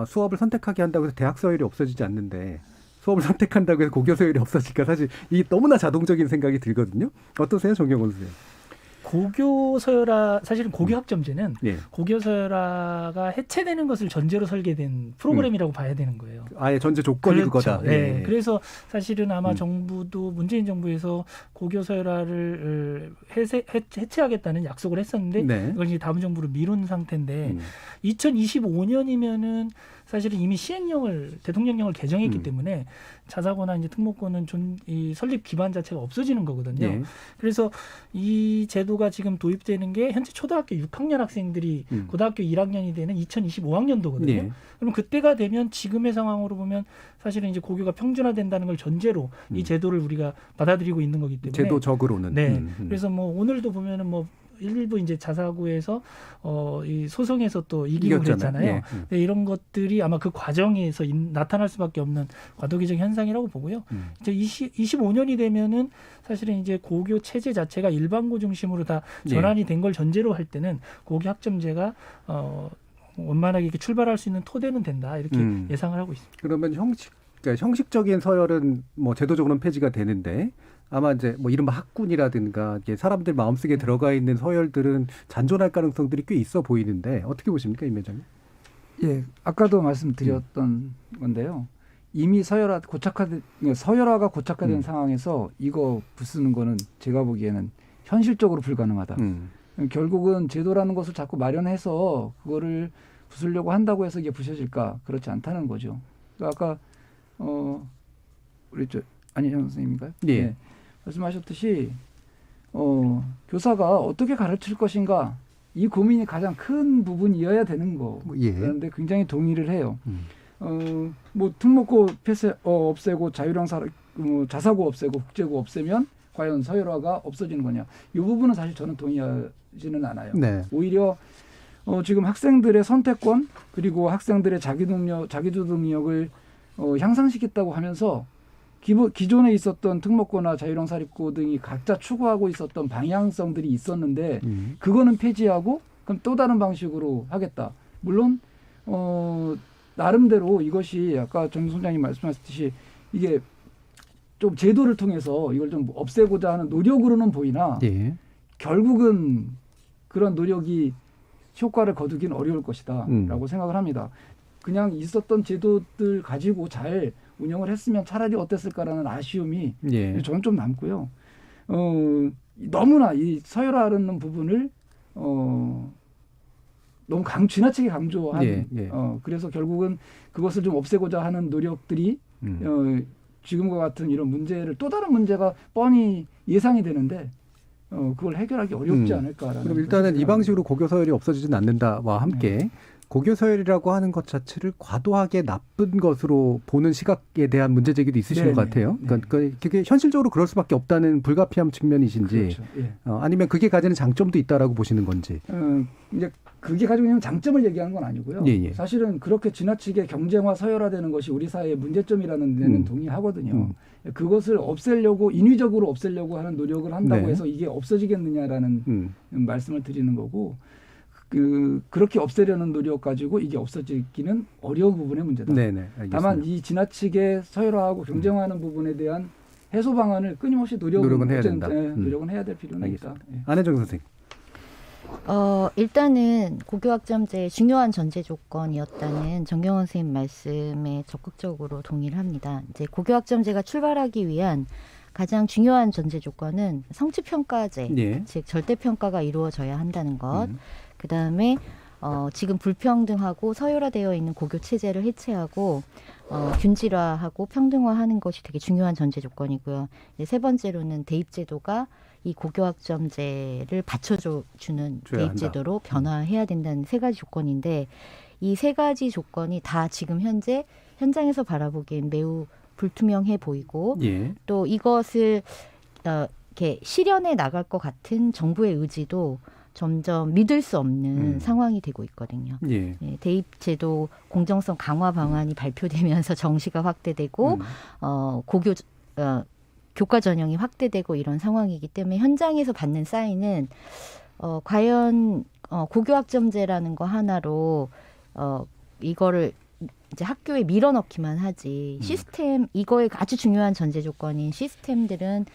수업을 선택하게 한다고 해서 대학 서열이 없어지지 않는데 수업을 선택한다고 해서 고교 서열이 없어질까 사실 이게 너무나 자동적인 생각이 들거든요. 어떠세요, 정경원 선생님? 고교 서열화, 사실은 고교 학점제는 고교 서열화가 해체되는 것을 전제로 설계된 프로그램이라고 봐야 되는 거예요. 아예 전제 조건이 그거다. 그래서 사실은 아마 정부도 문재인 정부에서 고교 서열화를 해체하겠다는 약속을 했었는데 이걸 이제 다음 정부로 미룬 상태인데 2025년이면은 사실은 이미 시행령을 대통령령을 개정했기 때문에 자사고나 이제 특목고는 이 설립 기반 자체가 없어지는 거거든요. 그래서 이 제도가 지금 도입되는 게 현재 초등학교 6학년 학생들이 고등학교 1학년이 되는 2025학년도거든요. 그럼 그때가 되면 지금의 상황으로 보면 사실은 이제 고교가 평준화된다는 걸 전제로 이 제도를 우리가 받아들이고 있는 거기 때문에 제도적으로는. 그래서 오늘도 보면은 일부 이제 자사고에서 이 소송에서 또 이기고 그랬잖아요. 이런 것들이 아마 그 과정에서 나타날 수밖에 없는 과도기적 현상이라고 보고요. 이제 25년이 되면은 사실은 이제 고교 체제 자체가 일반고 중심으로 다 전환이 된 걸 전제로 할 때는 고교 학점제가 원만하게 이렇게 출발할 수 있는 토대는 된다 이렇게 예상을 하고 있습니다. 그러면 그러니까 형식적인 서열은 뭐 제도적으로는 폐지가 되는데 아마 이제 뭐 이른바 학군이라든가 이게 사람들 마음속에 들어가 있는 서열들은 잔존할 가능성들이 꽤 있어 보이는데 어떻게 보십니까, 임 회장님? 예, 아까도 말씀드렸던 건데요. 이미 서열화가 고착화된 상황에서 이거 부수는 거는 제가 보기에는 현실적으로 불가능하다. 결국은 제도라는 것을 자꾸 마련해서 그거를 부수려고 한다고 해서 이게 부서질까? 그렇지 않다는 거죠. 그러니까 아까 우리 안희정 선생님인가요? 예. 네. 말씀하셨듯이 교사가 어떻게 가르칠 것인가 이 고민이 가장 큰 부분이어야 되는 거. 예. 그런데 굉장히 동의를 해요. 뭐 특목고 없애고 자유랑 자사고 없애고 국제고 없애면 과연 서열화가 없어지는 거냐? 이 부분은 사실 저는 동의하지는 않아요. 네. 오히려 지금 학생들의 선택권 그리고 학생들의 자기주도 능력을 향상시켰다고 하면서 기존에 있었던 특목고나 자유형 사립고 등이 각자 추구하고 있었던 방향성들이 있었는데 그거는 폐지하고 그럼 또 다른 방식으로 하겠다. 물론 나름대로 이것이 아까 정 소장님 말씀하셨듯이 이게 좀 제도를 통해서 이걸 좀 없애고자 하는 노력으로는 보이나 예. 결국은 그런 노력이 효과를 거두기는 어려울 것이다 라고 생각을 합니다. 그냥 있었던 제도들 가지고 잘 운영을 했으면 차라리 어땠을까라는 아쉬움이 예. 저는 좀 남고요. 너무나 이 서열화하는 부분을 너무 지나치게 강조한 예. 그래서 결국은 그것을 좀 없애고자 하는 노력들이 지금과 같은 이런 문제를 또 다른 문제가 뻔히 예상이 되는데 그걸 해결하기 어렵지 않을까라는. 그럼 일단은 이 방식으로 고교 서열이 없어지진 않는다와 함께 고교 서열이라고 하는 것 자체를 과도하게 나쁜 것으로 보는 시각에 대한 문제 제기도 있으신 것 같아요. 그러니까 그게 현실적으로 그럴 수밖에 없다는 불가피함 측면이신지, 그렇죠. 예. 아니면 그게 가지는 장점도 있다라고 보시는 건지. 이제 그게 가지고 있는 장점을 얘기하는 건 아니고요. 예. 사실은 그렇게 지나치게 경쟁화 서열화되는 것이 우리 사회의 문제점이라는 데는 동의하거든요. 그것을 없애려고 인위적으로 없애려고 하는 노력을 한다고 해서 이게 없어지겠느냐라는 말씀을 드리는 거고. 그렇게 없애려는 노력 가지고 이게 없어지기는 어려운 부분의 문제다. 네네, 알겠습니다. 다만 이 지나치게 서열화하고 경쟁화하는 부분에 대한 해소 방안을 끊임없이 노력은 해야 된다. 노력은 해야 될 필요는 있다. 안혜정 선생님. 일단은 고교학점제의 중요한 전제 조건이었다는 정경원 선생님 말씀에 적극적으로 동의를 합니다. 이제 고교학점제가 출발하기 위한 가장 중요한 전제 조건은 성취평가제, 즉 절대평가가 이루어져야 한다는 것. 그다음에 지금 불평등하고 서열화되어 있는 고교 체제를 해체하고 균질화하고 평등화하는 것이 되게 중요한 전제 조건이고요. 세 번째로는 대입제도가 이 고교학점제를 받쳐주는 대입제도로 변화해야 된다는 세 가지 조건인데 이 세 가지 조건이 다 지금 현재 현장에서 바라보기엔 매우 불투명해 보이고 또 이것을 이렇게 실현해 나갈 것 같은 정부의 의지도 점점 믿을 수 없는 상황이 되고 있거든요. 대입제도 공정성 강화 방안이 발표되면서 정시가 확대되고 교과 전형이 확대되고 이런 상황이기 때문에 현장에서 받는 사인은 과연 고교학점제라는 거 하나로 이거를 이제 학교에 밀어넣기만 하지 시스템 이거에 아주 중요한 전제 조건인 시스템들은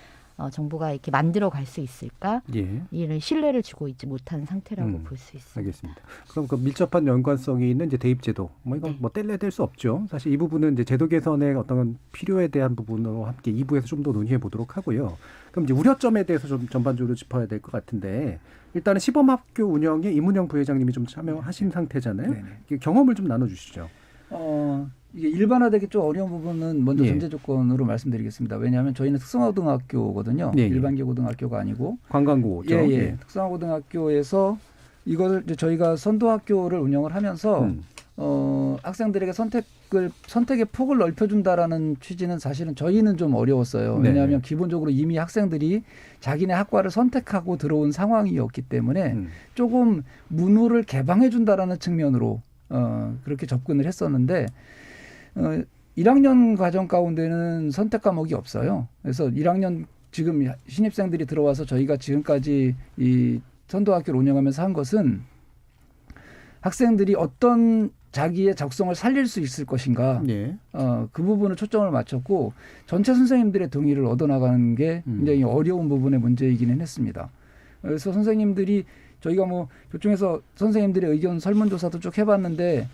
정부가 이렇게 만들어 갈 수 있을까? 이를 신뢰를 주고 있지 못한 상태라고 볼 수 있습니다. 알겠습니다. 그럼 그 밀접한 연관성이 있는 이제 대입제도, 이건 뭐 뗄래야 수 없죠. 사실 이 부분은 이제 제도 개선의 어떤 필요에 대한 부분으로 함께 2부에서 좀 더 논의해 보도록 하고요. 그럼 이제 우려점에 대해서 좀 전반적으로 짚어야 될 것 같은데 일단은 시범학교 운영에 임은영 부회장님이 좀 참여하신 상태잖아요. 경험을 좀 나눠주시죠. 이게 일반화되기 좀 어려운 부분은 먼저 전제 조건으로 말씀드리겠습니다. 왜냐하면 저희는 특성화고등학교거든요. 일반계 고등학교가 아니고 관광고죠. 특성화고등학교에서 이거를 이제 저희가 선도학교를 운영을 하면서 학생들에게 선택의 폭을 넓혀준다라는 취지는 사실은 저희는 좀 어려웠어요. 왜냐하면 기본적으로 이미 학생들이 자기네 학과를 선택하고 들어온 상황이었기 때문에 조금 문호를 개방해준다라는 측면으로 그렇게 접근을 했었는데 1학년 과정 가운데는 선택 과목이 없어요. 그래서 1학년 지금 신입생들이 들어와서 저희가 지금까지 이 선도학교를 운영하면서 한 것은 학생들이 어떤 자기의 적성을 살릴 수 있을 것인가 예. 그 부분을 초점을 맞췄고 전체 선생님들의 동의를 얻어나가는 게 굉장히 어려운 부분의 문제이기는 했습니다. 그래서 선생님들이 저희가 뭐 교총에서 선생님들의 의견 설문조사도 쭉 해봤는데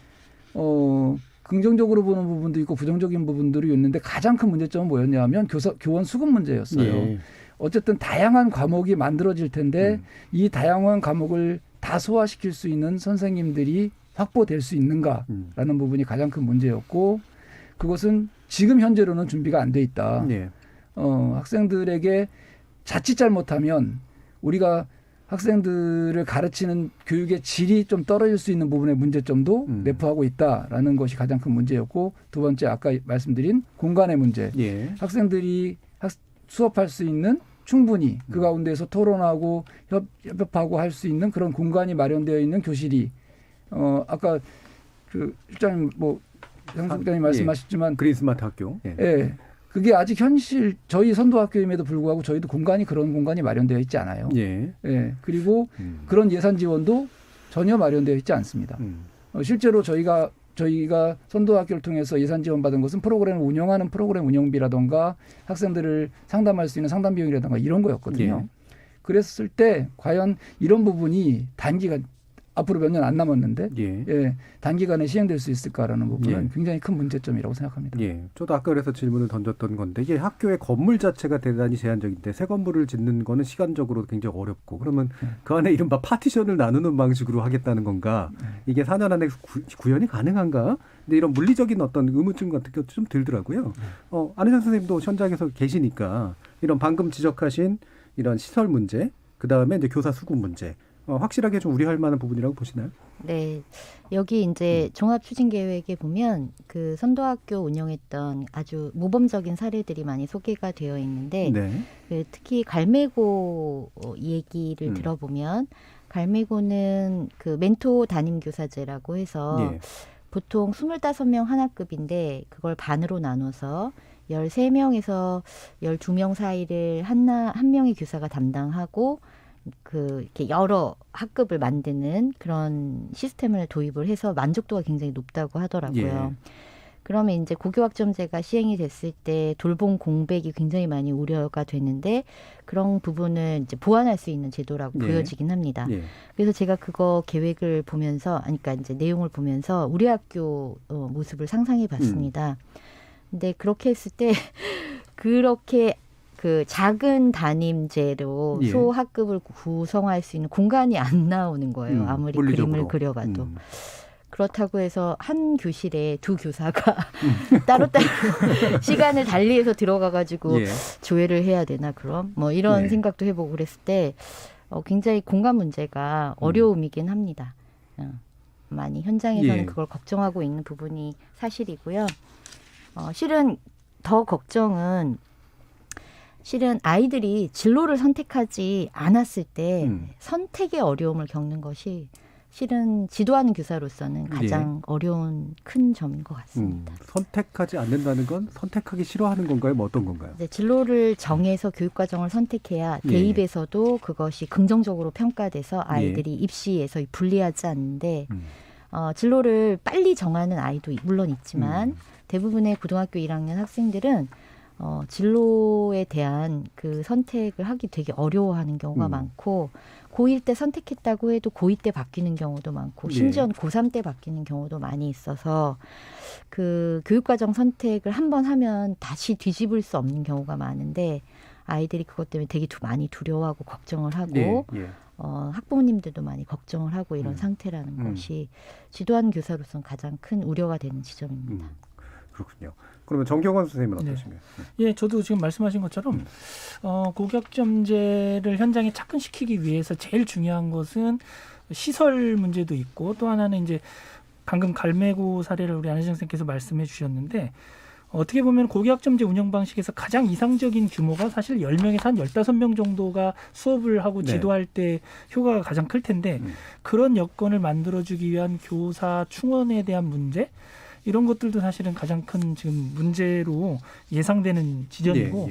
긍정적으로 보는 부분도 있고 부정적인 부분들이 있는데 가장 큰 문제점은 뭐였냐면 교원 수급 문제였어요. 예. 어쨌든 다양한 과목이 만들어질 텐데 이 다양한 과목을 다 소화시킬 수 있는 선생님들이 확보될 수 있는가라는 부분이 가장 큰 문제였고 그것은 지금 현재로는 준비가 안 돼 있다. 예. 학생들에게 자칫 잘못하면 우리가 학생들을 가르치는 교육의 질이 좀 떨어질 수 있는 부분의 문제점도 내포하고 있다라는 것이 가장 큰 문제였고 두 번째 아까 말씀드린 공간의 문제. 예. 학생들이 수업할 수 있는 충분히 그 가운데서 토론하고 협업하고 할 수 있는 그런 공간이 마련되어 있는 교실이 아까 그 실장님 뭐 장수장님 말씀하셨지만 그린 스마트 학교. 예. 예. 그게 아직 현실 저희 선도학교임에도 불구하고 저희도 그런 공간이 마련되어 있지 않아요. 예. 예. 그리고 그런 예산 지원도 전혀 마련되어 있지 않습니다. 실제로 저희가 선도학교를 통해서 예산 지원받은 것은 프로그램을 운영하는 프로그램 운영비라든가 학생들을 상담할 수 있는 상담 비용이라든가 이런 거였거든요. 예. 그랬을 때 과연 이런 부분이 단기간 앞으로 몇 년 안 남았는데 예, 단기간에 시행될 수 있을까라는 부분은 굉장히 큰 문제점이라고 생각합니다. 예, 저도 아까 그래서 질문을 던졌던 건데 이게 학교의 건물 자체가 대단히 제한적인데 새 건물을 짓는 거는 시간적으로 굉장히 어렵고 그러면 그 안에 이른바 파티션을 나누는 방식으로 하겠다는 건가? 이게 4년 안에 구현이 가능한가? 근데 이런 물리적인 어떤 의문점 같은 것도 좀 들더라고요. 안혜정 선생님도 현장에서 계시니까 이런 방금 지적하신 이런 시설 문제, 그 다음에 이제 교사 수급 문제. 확실하게 좀 우려할 만한 부분이라고 보시나요? 네. 여기 이제 종합추진계획에 보면 그 선도학교 운영했던 아주 모범적인 사례들이 많이 소개가 되어 있는데 그 특히 갈매고 얘기를 들어보면 갈매고는 그 멘토 담임교사제라고 해서 보통 25명 한 학급인데 그걸 반으로 나눠서 13명에서 12명 사이를 한 명의 교사가 담당하고 이렇게 여러 학급을 만드는 그런 시스템을 도입을 해서 만족도가 굉장히 높다고 하더라고요. 그러면 이제 고교학점제가 시행이 됐을 때 돌봄 공백이 굉장히 많이 우려가 되는데 그런 부분을 이제 보완할 수 있는 제도라고 보여지긴 합니다. 그래서 제가 그거 계획을 보면서, 그러니까 이제 내용을 보면서 우리 학교 모습을 상상해 봤습니다. 근데 그렇게 했을 때 그렇게 그 작은 담임제로 소학급을 구성할 수 있는 공간이 안 나오는 거예요. 아무리 물리적으로. 그림을 그려봐도. 그렇다고 해서 한 교실에 두 교사가 따로따로 시간을 달리해서 들어가가지고 조회를 해야 되나 그럼? 뭐 이런 생각도 해보고 그랬을 때 굉장히 공간 문제가 어려움이긴 합니다. 많이 현장에서는 그걸 걱정하고 있는 부분이 사실이고요. 실은 더 걱정은 아이들이 진로를 선택하지 않았을 때 선택의 어려움을 겪는 것이 실은 지도하는 교사로서는 가장 어려운 큰 점인 것 같습니다. 선택하지 않는다는 건 선택하기 싫어하는 건가요? 뭐 어떤 건가요? 네, 진로를 정해서 교육과정을 선택해야 대입에서도 그것이 긍정적으로 평가돼서 아이들이 입시에서 불리하지 않는데 진로를 빨리 정하는 아이도 물론 있지만 대부분의 고등학교 1학년 학생들은 진로에 대한 그 선택을 하기 되게 어려워하는 경우가 많고 고1 때 선택했다고 해도 고2 때 바뀌는 경우도 많고 심지어는 고3 때 바뀌는 경우도 많이 있어서 그 교육과정 선택을 한번 하면 다시 뒤집을 수 없는 경우가 많은데 아이들이 그것 때문에 되게 많이 두려워하고 걱정을 하고 학부모님들도 많이 걱정을 하고 이런 상태라는 것이 지도하는 교사로서는 가장 큰 우려가 되는 지점입니다. 그렇군요. 그러면 정경원 선생님은 어떠신가요? 예, 저도 지금 말씀하신 것처럼 고교학점제를 현장에 착근시키기 위해서 제일 중요한 것은 시설 문제도 있고 또 하나는 이제 방금 갈매고 사례를 우리 안혜정 선생님께서 말씀해 주셨는데 어떻게 보면 고교학점제 운영 방식에서 가장 이상적인 규모가 사실 10명에서 한 15명 정도가 수업을 하고 지도할 때 효과가 가장 클 텐데 그런 여건을 만들어주기 위한 교사 충원에 대한 문제 이런 것들도 사실은 가장 큰 지금 문제로 예상되는 지점이고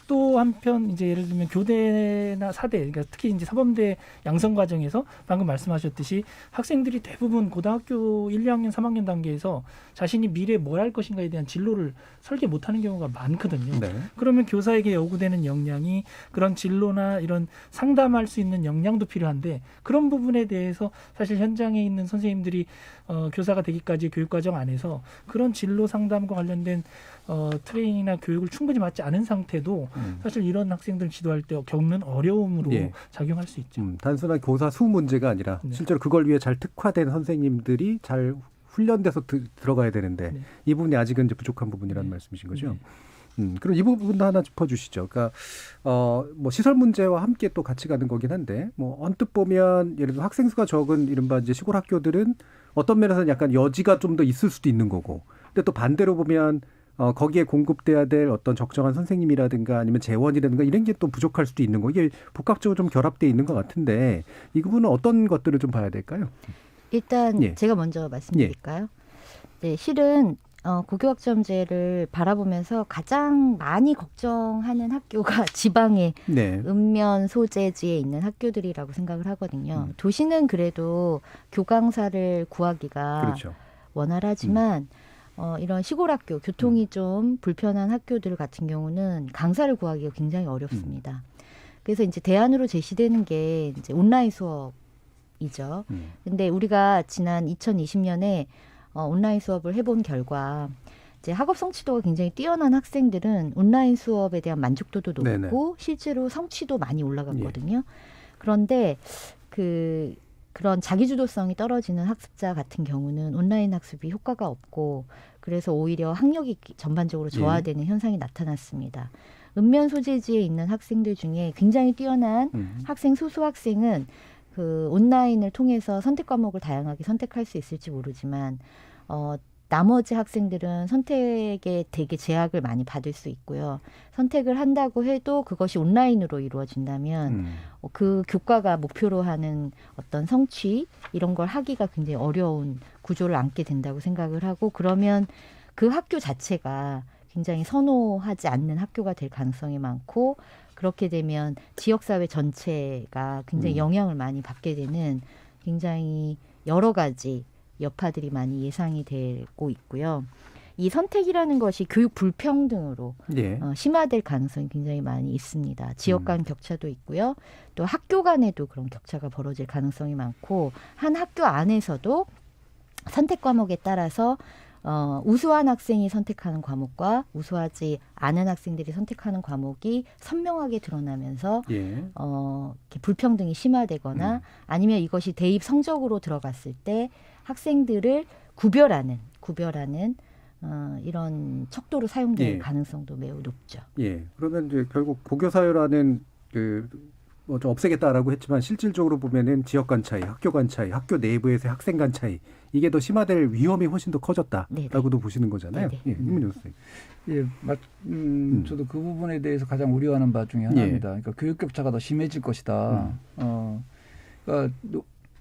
또 한편 이제 예를 들면 교대나 사대, 그러니까 특히 이제 사범대 양성 과정에서 방금 말씀하셨듯이 학생들이 대부분 고등학교 1, 2학년, 3학년 단계에서 자신이 미래에 뭘 할 것인가에 대한 진로를 설계 못하는 경우가 많거든요. 네. 그러면 교사에게 요구되는 역량이 그런 진로나 이런 상담할 수 있는 역량도 필요한데 그런 부분에 대해서 사실 현장에 있는 선생님들이 교사가 되기까지 교육과정 안에서 그런 진로 상담과 관련된 트레이닝이나 교육을 충분히 받지 않은 상태도 사실 이런 학생들 지도할 때 겪는 어려움으로 예. 작용할 수 있죠. 단순한 교사 수 문제가 아니라 네. 실제로 그걸 위해 잘 특화된 선생님들이 잘 훈련돼서 들어가야 되는데 네. 이 부분이 아직은 이제 부족한 부분이라는 네. 말씀이신 거죠. 네. 그럼 이 부분도 하나 짚어주시죠. 그러니까 뭐 시설 문제와 함께 또 같이 가는 거긴 한데 뭐 언뜻 보면 예를 들어 학생 수가 적은 이른바 이제 시골 학교들은 어떤 면에서는 약간 여지가 좀 더 있을 수도 있는 거고, 근데 또 반대로 보면 거기에 공급돼야 될 어떤 적정한 선생님이라든가 아니면 재원이라든가 이런 게 또 부족할 수도 있는 거, 이게 복합적으로 좀 결합돼 있는 것 같은데 이 부분은 어떤 것들을 좀 봐야 될까요? 일단 예. 제가 먼저 말씀드릴까요? 네, 실은 고교학점제를 바라보면서 가장 많이 걱정하는 학교가 지방의 네. 읍면 소재지에 있는 학교들이라고 생각을 하거든요. 도시는 그래도 교강사를 구하기가 그렇죠. 원활하지만 이런 시골 학교, 교통이 좀 불편한 학교들 같은 경우는 강사를 구하기가 굉장히 어렵습니다. 그래서 이제 대안으로 제시되는 게 이제 온라인 수업이죠. 근데 우리가 지난 2020년에 온라인 수업을 해본 결과 이제 학업 성취도가 굉장히 뛰어난 학생들은 온라인 수업에 대한 만족도도 높고 네네. 실제로 성취도 많이 올라갔거든요. 그런데 그런 자기주도성이 떨어지는 학습자 같은 경우는 온라인 학습이 효과가 없고 그래서 오히려 학력이 전반적으로 저하되는 현상이 나타났습니다. 읍면 소재지에 있는 학생들 중에 굉장히 뛰어난 학생 소수 학생은 그 온라인을 통해서 선택 과목을 다양하게 선택할 수 있을지 모르지만 나머지 학생들은 선택에 되게 제약을 많이 받을 수 있고요. 선택을 한다고 해도 그것이 온라인으로 이루어진다면 그 교과가 목표로 하는 어떤 성취 이런 걸 하기가 굉장히 어려운 구조를 안게 된다고 생각을 하고, 그러면 그 학교 자체가 굉장히 선호하지 않는 학교가 될 가능성이 많고, 그렇게 되면 지역사회 전체가 굉장히 영향을 많이 받게 되는 굉장히 여러 가지 여파들이 많이 예상이 되고 있고요. 이 선택이라는 것이 교육 불평등으로 심화될 가능성이 굉장히 많이 있습니다. 지역 간 격차도 있고요. 또 학교 간에도 그런 격차가 벌어질 가능성이 많고, 한 학교 안에서도 선택 과목에 따라서 우수한 학생이 선택하는 과목과 우수하지 않은 학생들이 선택하는 과목이 선명하게 드러나면서 이렇게 불평등이 심화되거나 아니면 이것이 대입 성적으로 들어갔을 때 학생들을 구별하는 이런 척도로 사용될 가능성도 매우 높죠. 예. 그러면 이제 결국 고교사회라는 뭐 좀 없애겠다라고 했지만 실질적으로 보면은 지역 간 차이, 학교 간 차이, 학교 내부에서의 학생 간 차이, 이게 더 심화될 위험이 훨씬 더 커졌다라고도 보시는 거잖아요. 예, 이문효 선생님. 예, 저도 그 부분에 대해서 가장 우려하는 바 중에 하나입니다. 그러니까 교육 격차가 더 심해질 것이다. 그러니까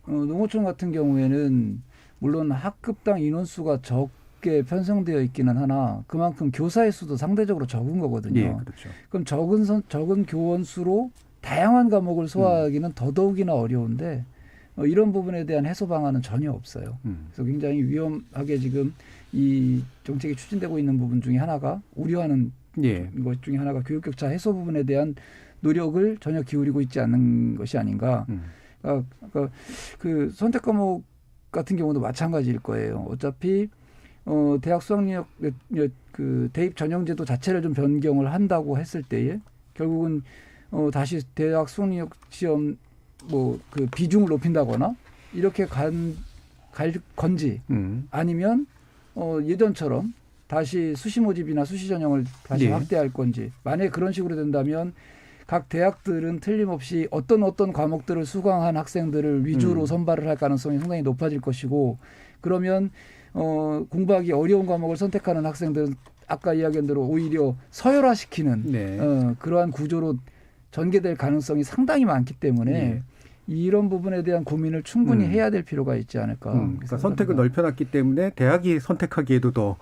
농어촌 같은 경우에는 물론 학급당 인원수가 적게 편성되어 있기는 하나 그만큼 교사의 수도 상대적으로 적은 거거든요. 예, 그렇죠. 그럼 적은 교원 수로 다양한 과목을 소화하기는 더더욱이나 어려운데 이런 부분에 대한 해소 방안은 전혀 없어요. 그래서 굉장히 위험하게 지금 이 정책이 추진되고 있는 부분 중에 하나가 우려하는 것 중에 하나가 교육 격차 해소 부분에 대한 노력을 전혀 기울이고 있지 않는 것이 아닌가. 그러니까 그 선택 과목 같은 경우도 마찬가지일 거예요. 어차피 대학 수학력 그 대입 전형제도 자체를 좀 변경을 한다고 했을 때에 결국은 다시 대학 수학력 시험 뭐 그 비중을 높인다거나 이렇게 갈 건지 아니면 예전처럼 다시 수시 모집이나 수시 전형을 다시 확대할 건지, 만약에 그런 식으로 된다면 각 대학들은 틀림없이 어떤 과목들을 수강한 학생들을 위주로 선발을 할 가능성이 상당히 높아질 것이고, 그러면 공부하기 어려운 과목을 선택하는 학생들은 아까 이야기한 대로 오히려 서열화시키는 그러한 구조로 전개될 가능성이 상당히 많기 때문에 이런 부분에 대한 고민을 충분히 해야 될 필요가 있지 않을까. 그러니까 선택을 넓혀놨기 때문에 대학이 선택하기에도 더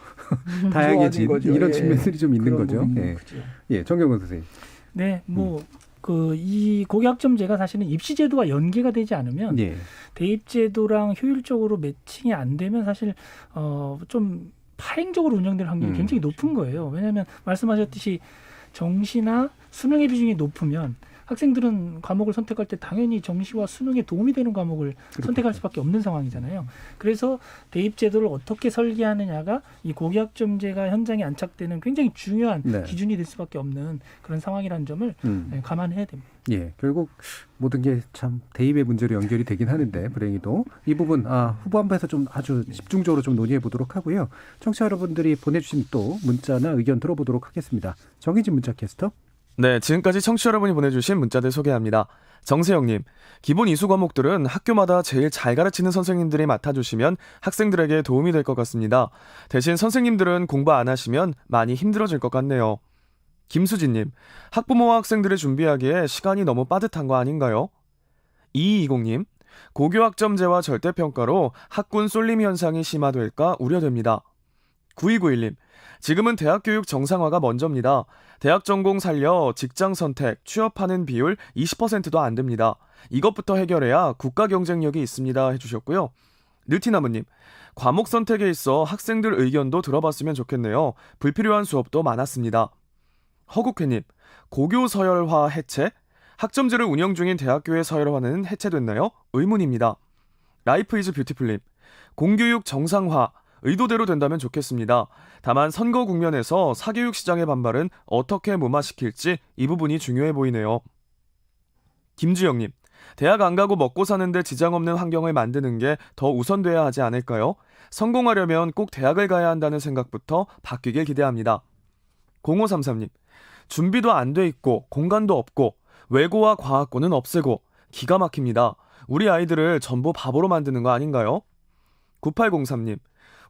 다양해진 거죠. 이런 측면들이 좀 있는 거죠. 예. 예, 정경근 선생님. 네, 이 고교학점제가 사실은 입시제도와 연계가 되지 않으면 예. 대입제도랑 효율적으로 매칭이 안 되면 사실 좀 파행적으로 운영될 확률이 굉장히 높은 거예요. 왜냐하면 말씀하셨듯이 정시나 수능의 비중이 높으면 학생들은 과목을 선택할 때 당연히 정시와 수능에 도움이 되는 과목을 선택할 수밖에 없는 상황이잖아요. 그래서 대입제도를 어떻게 설계하느냐가 이 고교학점제가 현장에 안착되는 굉장히 중요한 기준이 될 수밖에 없는 그런 상황이라는 점을 감안해야 됩니다. 예, 결국 모든 게 참 대입의 문제로 연결이 되긴 하는데 불행히도 이 부분 후반부에서 좀 아주 집중적으로 좀 논의해 보도록 하고요. 청취자 여러분들이 보내주신 또 문자나 의견 들어보도록 하겠습니다. 정희진 문자 캐스터. 네, 지금까지 청취자 여러분이 보내주신 문자들 소개합니다. 정세영님, 기본 이수 과목들은 학교마다 제일 잘 가르치는 선생님들이 맡아주시면 학생들에게 도움이 될 것 같습니다. 대신 선생님들은 공부 안 하시면 많이 힘들어질 것 같네요. 김수진님, 학부모와 학생들을 준비하기에 시간이 너무 빠듯한 거 아닌가요? 2220님, 고교학점제와 절대평가로 학군 쏠림 현상이 심화될까 우려됩니다. 9291님, 지금은 대학교육 정상화가 먼저입니다. 대학 전공 살려 직장 선택, 취업하는 비율 20%도 안 됩니다. 이것부터 해결해야 국가 경쟁력이 있습니다 해주셨고요. 느티나무님, 과목 선택에 있어 학생들 의견도 들어봤으면 좋겠네요. 불필요한 수업도 많았습니다. 허국회님, 고교 서열화 해체? 학점제를 운영 중인 대학교의 서열화는 해체됐나요? 의문입니다. 라이프 이즈 뷰티풀님, 공교육 정상화 의도대로 된다면 좋겠습니다. 다만 선거 국면에서 사교육 시장의 반발은 어떻게 무마시킬지 이 부분이 중요해 보이네요. 김주영님, 대학 안 가고 먹고 사는데 지장 없는 환경을 만드는 게 더 우선돼야 하지 않을까요? 성공하려면 꼭 대학을 가야 한다는 생각부터 바뀌길 기대합니다. 0533님, 준비도 안 돼 있고 공간도 없고 외고와 과학고는 없애고 기가 막힙니다. 우리 아이들을 전부 바보로 만드는 거 아닌가요? 9803님,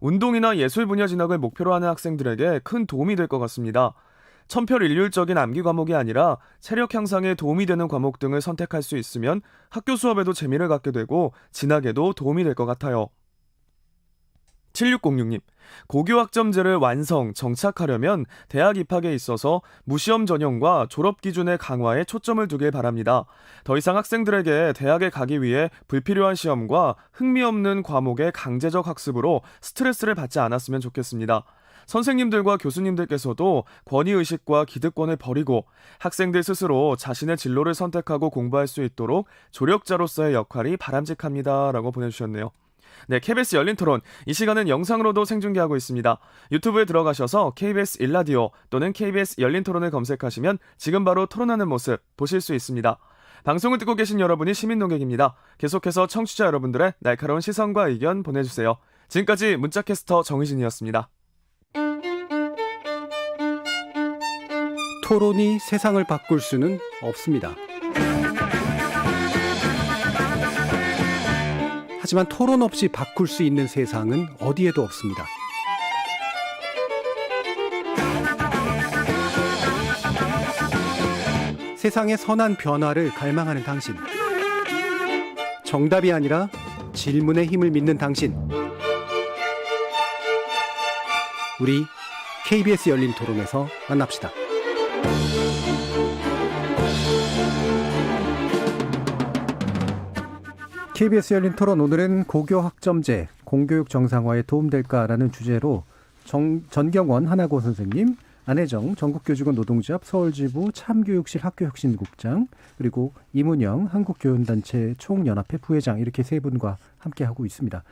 운동이나 예술 분야 진학을 목표로 하는 학생들에게 큰 도움이 될 것 같습니다. 천편일률적인 암기 과목이 아니라 체력 향상에 도움이 되는 과목 등을 선택할 수 있으면 학교 수업에도 재미를 갖게 되고 진학에도 도움이 될 것 같아요. 7606님, 고교학점제를 완성, 정착하려면 대학 입학에 있어서 무시험 전형과 졸업 기준의 강화에 초점을 두길 바랍니다. 더 이상 학생들에게 대학에 가기 위해 불필요한 시험과 흥미없는 과목의 강제적 학습으로 스트레스를 받지 않았으면 좋겠습니다. 선생님들과 교수님들께서도 권위의식과 기득권을 버리고 학생들 스스로 자신의 진로를 선택하고 공부할 수 있도록 조력자로서의 역할이 바람직합니다. 라고 보내주셨네요. 네, KBS 열린 토론. 이 시간은 영상으로도 생중계하고 있습니다. 유튜브에 들어가셔서 KBS 1라디오 또는 KBS 열린 토론을 검색하시면 지금 바로 토론하는 모습 보실 수 있습니다. 방송을 듣고 계신 여러분이 시민 농객입니다. 계속해서 청취자 여러분들의 날카로운 시선과 의견 보내주세요. 지금까지 문자캐스터 정희진이었습니다. 토론이 세상을 바꿀 수는 없습니다. 하지만 토론 없이 바꿀 수 있는 세상은 어디에도 없습니다. 세상의 선한 변화를 갈망하는 당신. 정답이 아니라 질문의 힘을 믿는 당신. 우리 KBS 열린 토론에서 만납시다. KBS 열린 토론, 오늘은 고교학점제, 공교육 정상화에 도움될까라는 주제로 전경원 하나고 선생님, 안혜정 전국교직원 노동조합 서울지부 참교육실 학교혁신국장, 그리고 이문영 한국교원단체 총연합회 부회장, 이렇게 세 분과 함께하고 있습니다.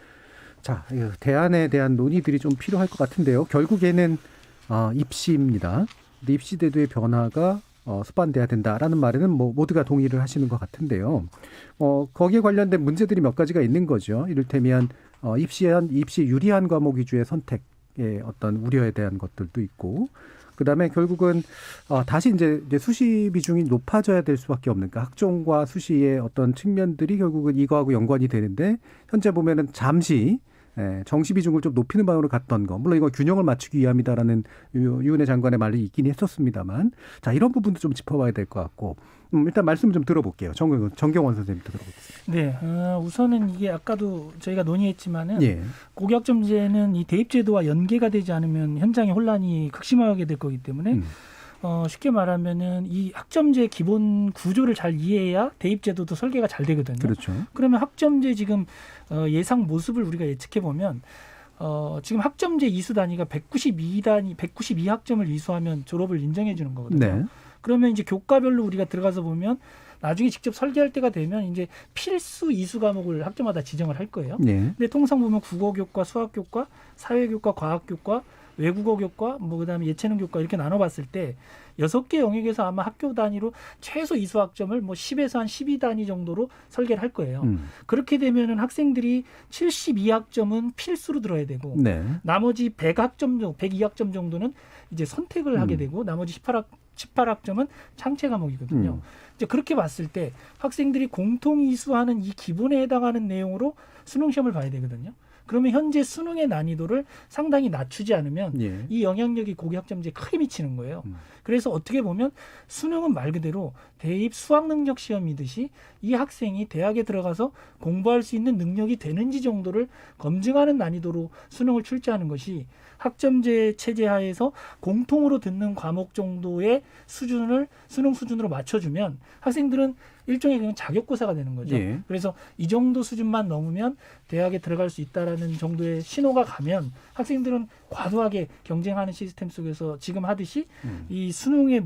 자, 대안에 대한 논의들이 좀 필요할 것 같은데요. 결국에는 입시입니다. 근데 입시제도의 변화가 수반돼야 된다라는 말에는 모두가 동의를 하시는 것 같은데요. 거기에 관련된 문제들이 몇 가지가 있는 거죠. 이를테면 입시 유리한 과목 위주의 선택의 어떤 우려에 대한 것들도 있고, 그다음에 결국은 다시 이제 수시 비중이 높아져야 될 수밖에 없는, 그러니까 학종과 수시의 어떤 측면들이 결국은 이거하고 연관이 되는데, 현재 보면은 잠시 정시 비중을 좀 높이는 방향으로 갔던 거, 물론 이거 균형을 맞추기 위함이다라는 유은혜 장관의 말이 있긴 했었습니다만, 자, 이런 부분도 좀 짚어봐야 될 것 같고, 일단 말씀 좀 들어볼게요. 정경원 선생님부터 들어보겠습니다. 네, 우선은 이게 아까도 저희가 논의했지만은 고교학점제는 이 대입제도와 연계가 되지 않으면 현장의 혼란이 극심하게 될 거기 때문에 쉽게 말하면은 이 학점제 기본 구조를 잘 이해해야 대입제도도 설계가 잘 되거든요. 그렇죠. 그러면 학점제 지금 예상 모습을 우리가 예측해 보면 지금 학점제 이수 단위가 192학점을 이수하면 졸업을 인정해 주는 거거든요. 네. 그러면 이제 교과별로 우리가 들어가서 보면 나중에 직접 설계할 때가 되면 이제 필수 이수 과목을 학교마다 지정을 할 거예요. 네. 근데 통상 보면 국어교과, 수학교과, 사회교과, 과학교과, 외국어교과, 뭐 그다음에 예체능교과 이렇게 나눠봤을 때 6개 영역에서 아마 학교 단위로 최소 이수학점을 뭐 10에서 한 12단위 정도로 설계를 할 거예요. 그렇게 되면은 학생들이 72학점은 필수로 들어야 되고 네. 나머지 102학점 정도는 이제 선택을 하게 되고 나머지 18학점은 창체 과목이거든요. 이제 그렇게 봤을 때 학생들이 공통 이수하는 이 기본에 해당하는 내용으로 수능 시험을 봐야 되거든요. 그러면 현재 수능의 난이도를 상당히 낮추지 않으면 예. 이 영향력이 고교학점제에 크게 미치는 거예요. 그래서 어떻게 보면 수능은 말 그대로 대입 수학능력 시험이듯이 이 학생이 대학에 들어가서 공부할 수 있는 능력이 되는지 정도를 검증하는 난이도로 수능을 출제하는 것이 학점제 체제 하에서 공통으로 듣는 과목 정도의 수준을 수능 수준으로 맞춰주면 학생들은 일종의 그냥 자격고사가 되는 거죠. 예. 그래서 이 정도 수준만 넘으면 대학에 들어갈 수 있다라는 정도의 신호가 가면 학생들은 과도하게 경쟁하는 시스템 속에서 지금 하듯이 이 수능에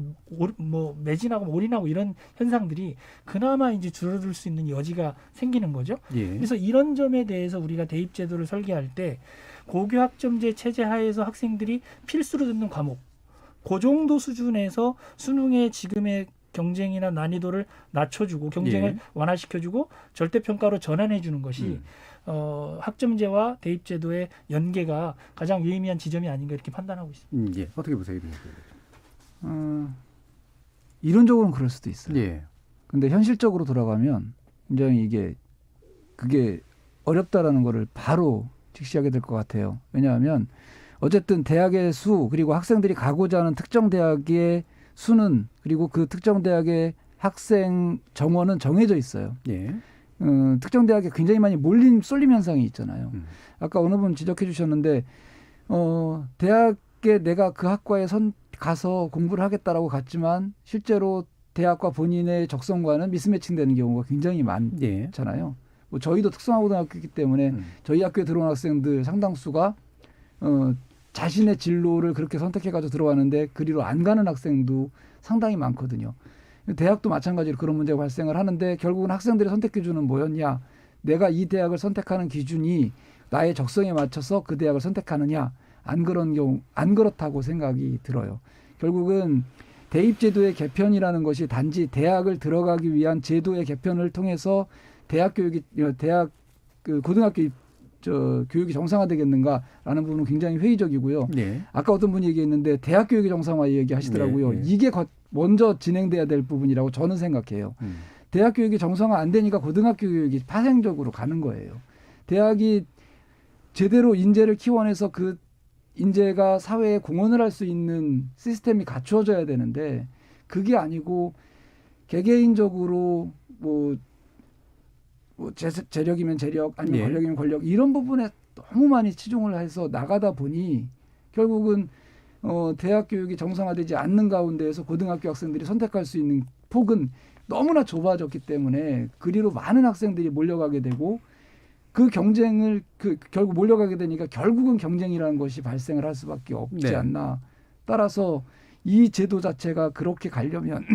매진하고 올인하고 이런 현상들이 그나마 이제 줄어들 수 있는 여지가 생기는 거죠. 예. 그래서 이런 점에 대해서 우리가 대입 제도를 설계할 때 고교 학점제 체제 하에서 학생들이 필수로 듣는 과목 그 정도 수준에서 수능의 지금의 경쟁이나 난이도를 낮춰주고 경쟁을 예. 완화시켜주고 절대평가로 전환해주는 것이 학점제와 대입제도의 연계가 가장 유의미한 지점이 아닌가 이렇게 판단하고 있습니다. 예. 어떻게 보세요? 이론적으로는 그럴 수도 있어요. 예. 근데 현실적으로 돌아가면 굉장히 그게 어렵다라는 거를 바로 직시하게 될 것 같아요. 왜냐하면 어쨌든 대학의 수 그리고 학생들이 가고자 하는 특정 대학의 수는 그리고 그 특정 대학의 학생 정원은 정해져 있어요. 예. 특정 대학에 굉장히 많이 쏠림 현상이 있잖아요. 아까 어느 분 지적해 주셨는데 대학에 내가 그 학과에 가서 공부를 하겠다라고 갔지만 실제로 대학과 본인의 적성과는 미스매칭되는 경우가 굉장히 많잖아요. 뭐 저희도 특성화고등학교이기 때문에 저희 학교에 들어온 학생들 상당수가 자신의 진로를 그렇게 선택해가지고 들어왔는데 그리로 안 가는 학생도 상당히 많거든요. 대학도 마찬가지로 그런 문제가 발생을 하는데 결국은 학생들의 선택 기준은 뭐였냐? 내가 이 대학을 선택하는 기준이 나의 적성에 맞춰서 그 대학을 선택하느냐? 안 그렇다고 생각이 들어요. 결국은 대입제도의 개편이라는 것이 단지 대학을 들어가기 위한 제도의 개편을 통해서 고등학교 교육이 정상화되겠는가라는 부분은 굉장히 회의적이고요. 네. 아까 어떤 분이 얘기했는데 대학 교육이 정상화 얘기하시더라고요. 네. 이게 먼저 진행돼야 될 부분이라고 저는 생각해요. 대학 교육이 정상화 안 되니까 고등학교 교육이 파생적으로 가는 거예요. 대학이 제대로 인재를 키워내서 그 인재가 사회에 공헌을 할 수 있는 시스템이 갖추어져야 되는데 그게 아니고 개개인적으로 재력이면 재력 아니면 권력이면 권력 이런 부분에 너무 많이 치중을 해서 나가다 보니 결국은 대학 교육이 정상화되지 않는 가운데에서 고등학교 학생들이 선택할 수 있는 폭은 너무나 좁아졌기 때문에 그리로 많은 학생들이 몰려가게 되고 그 경쟁을 결국 몰려가게 되니까 결국은 경쟁이라는 것이 발생을 할 수밖에 없지 않나. 따라서 이 제도 자체가 그렇게 가려면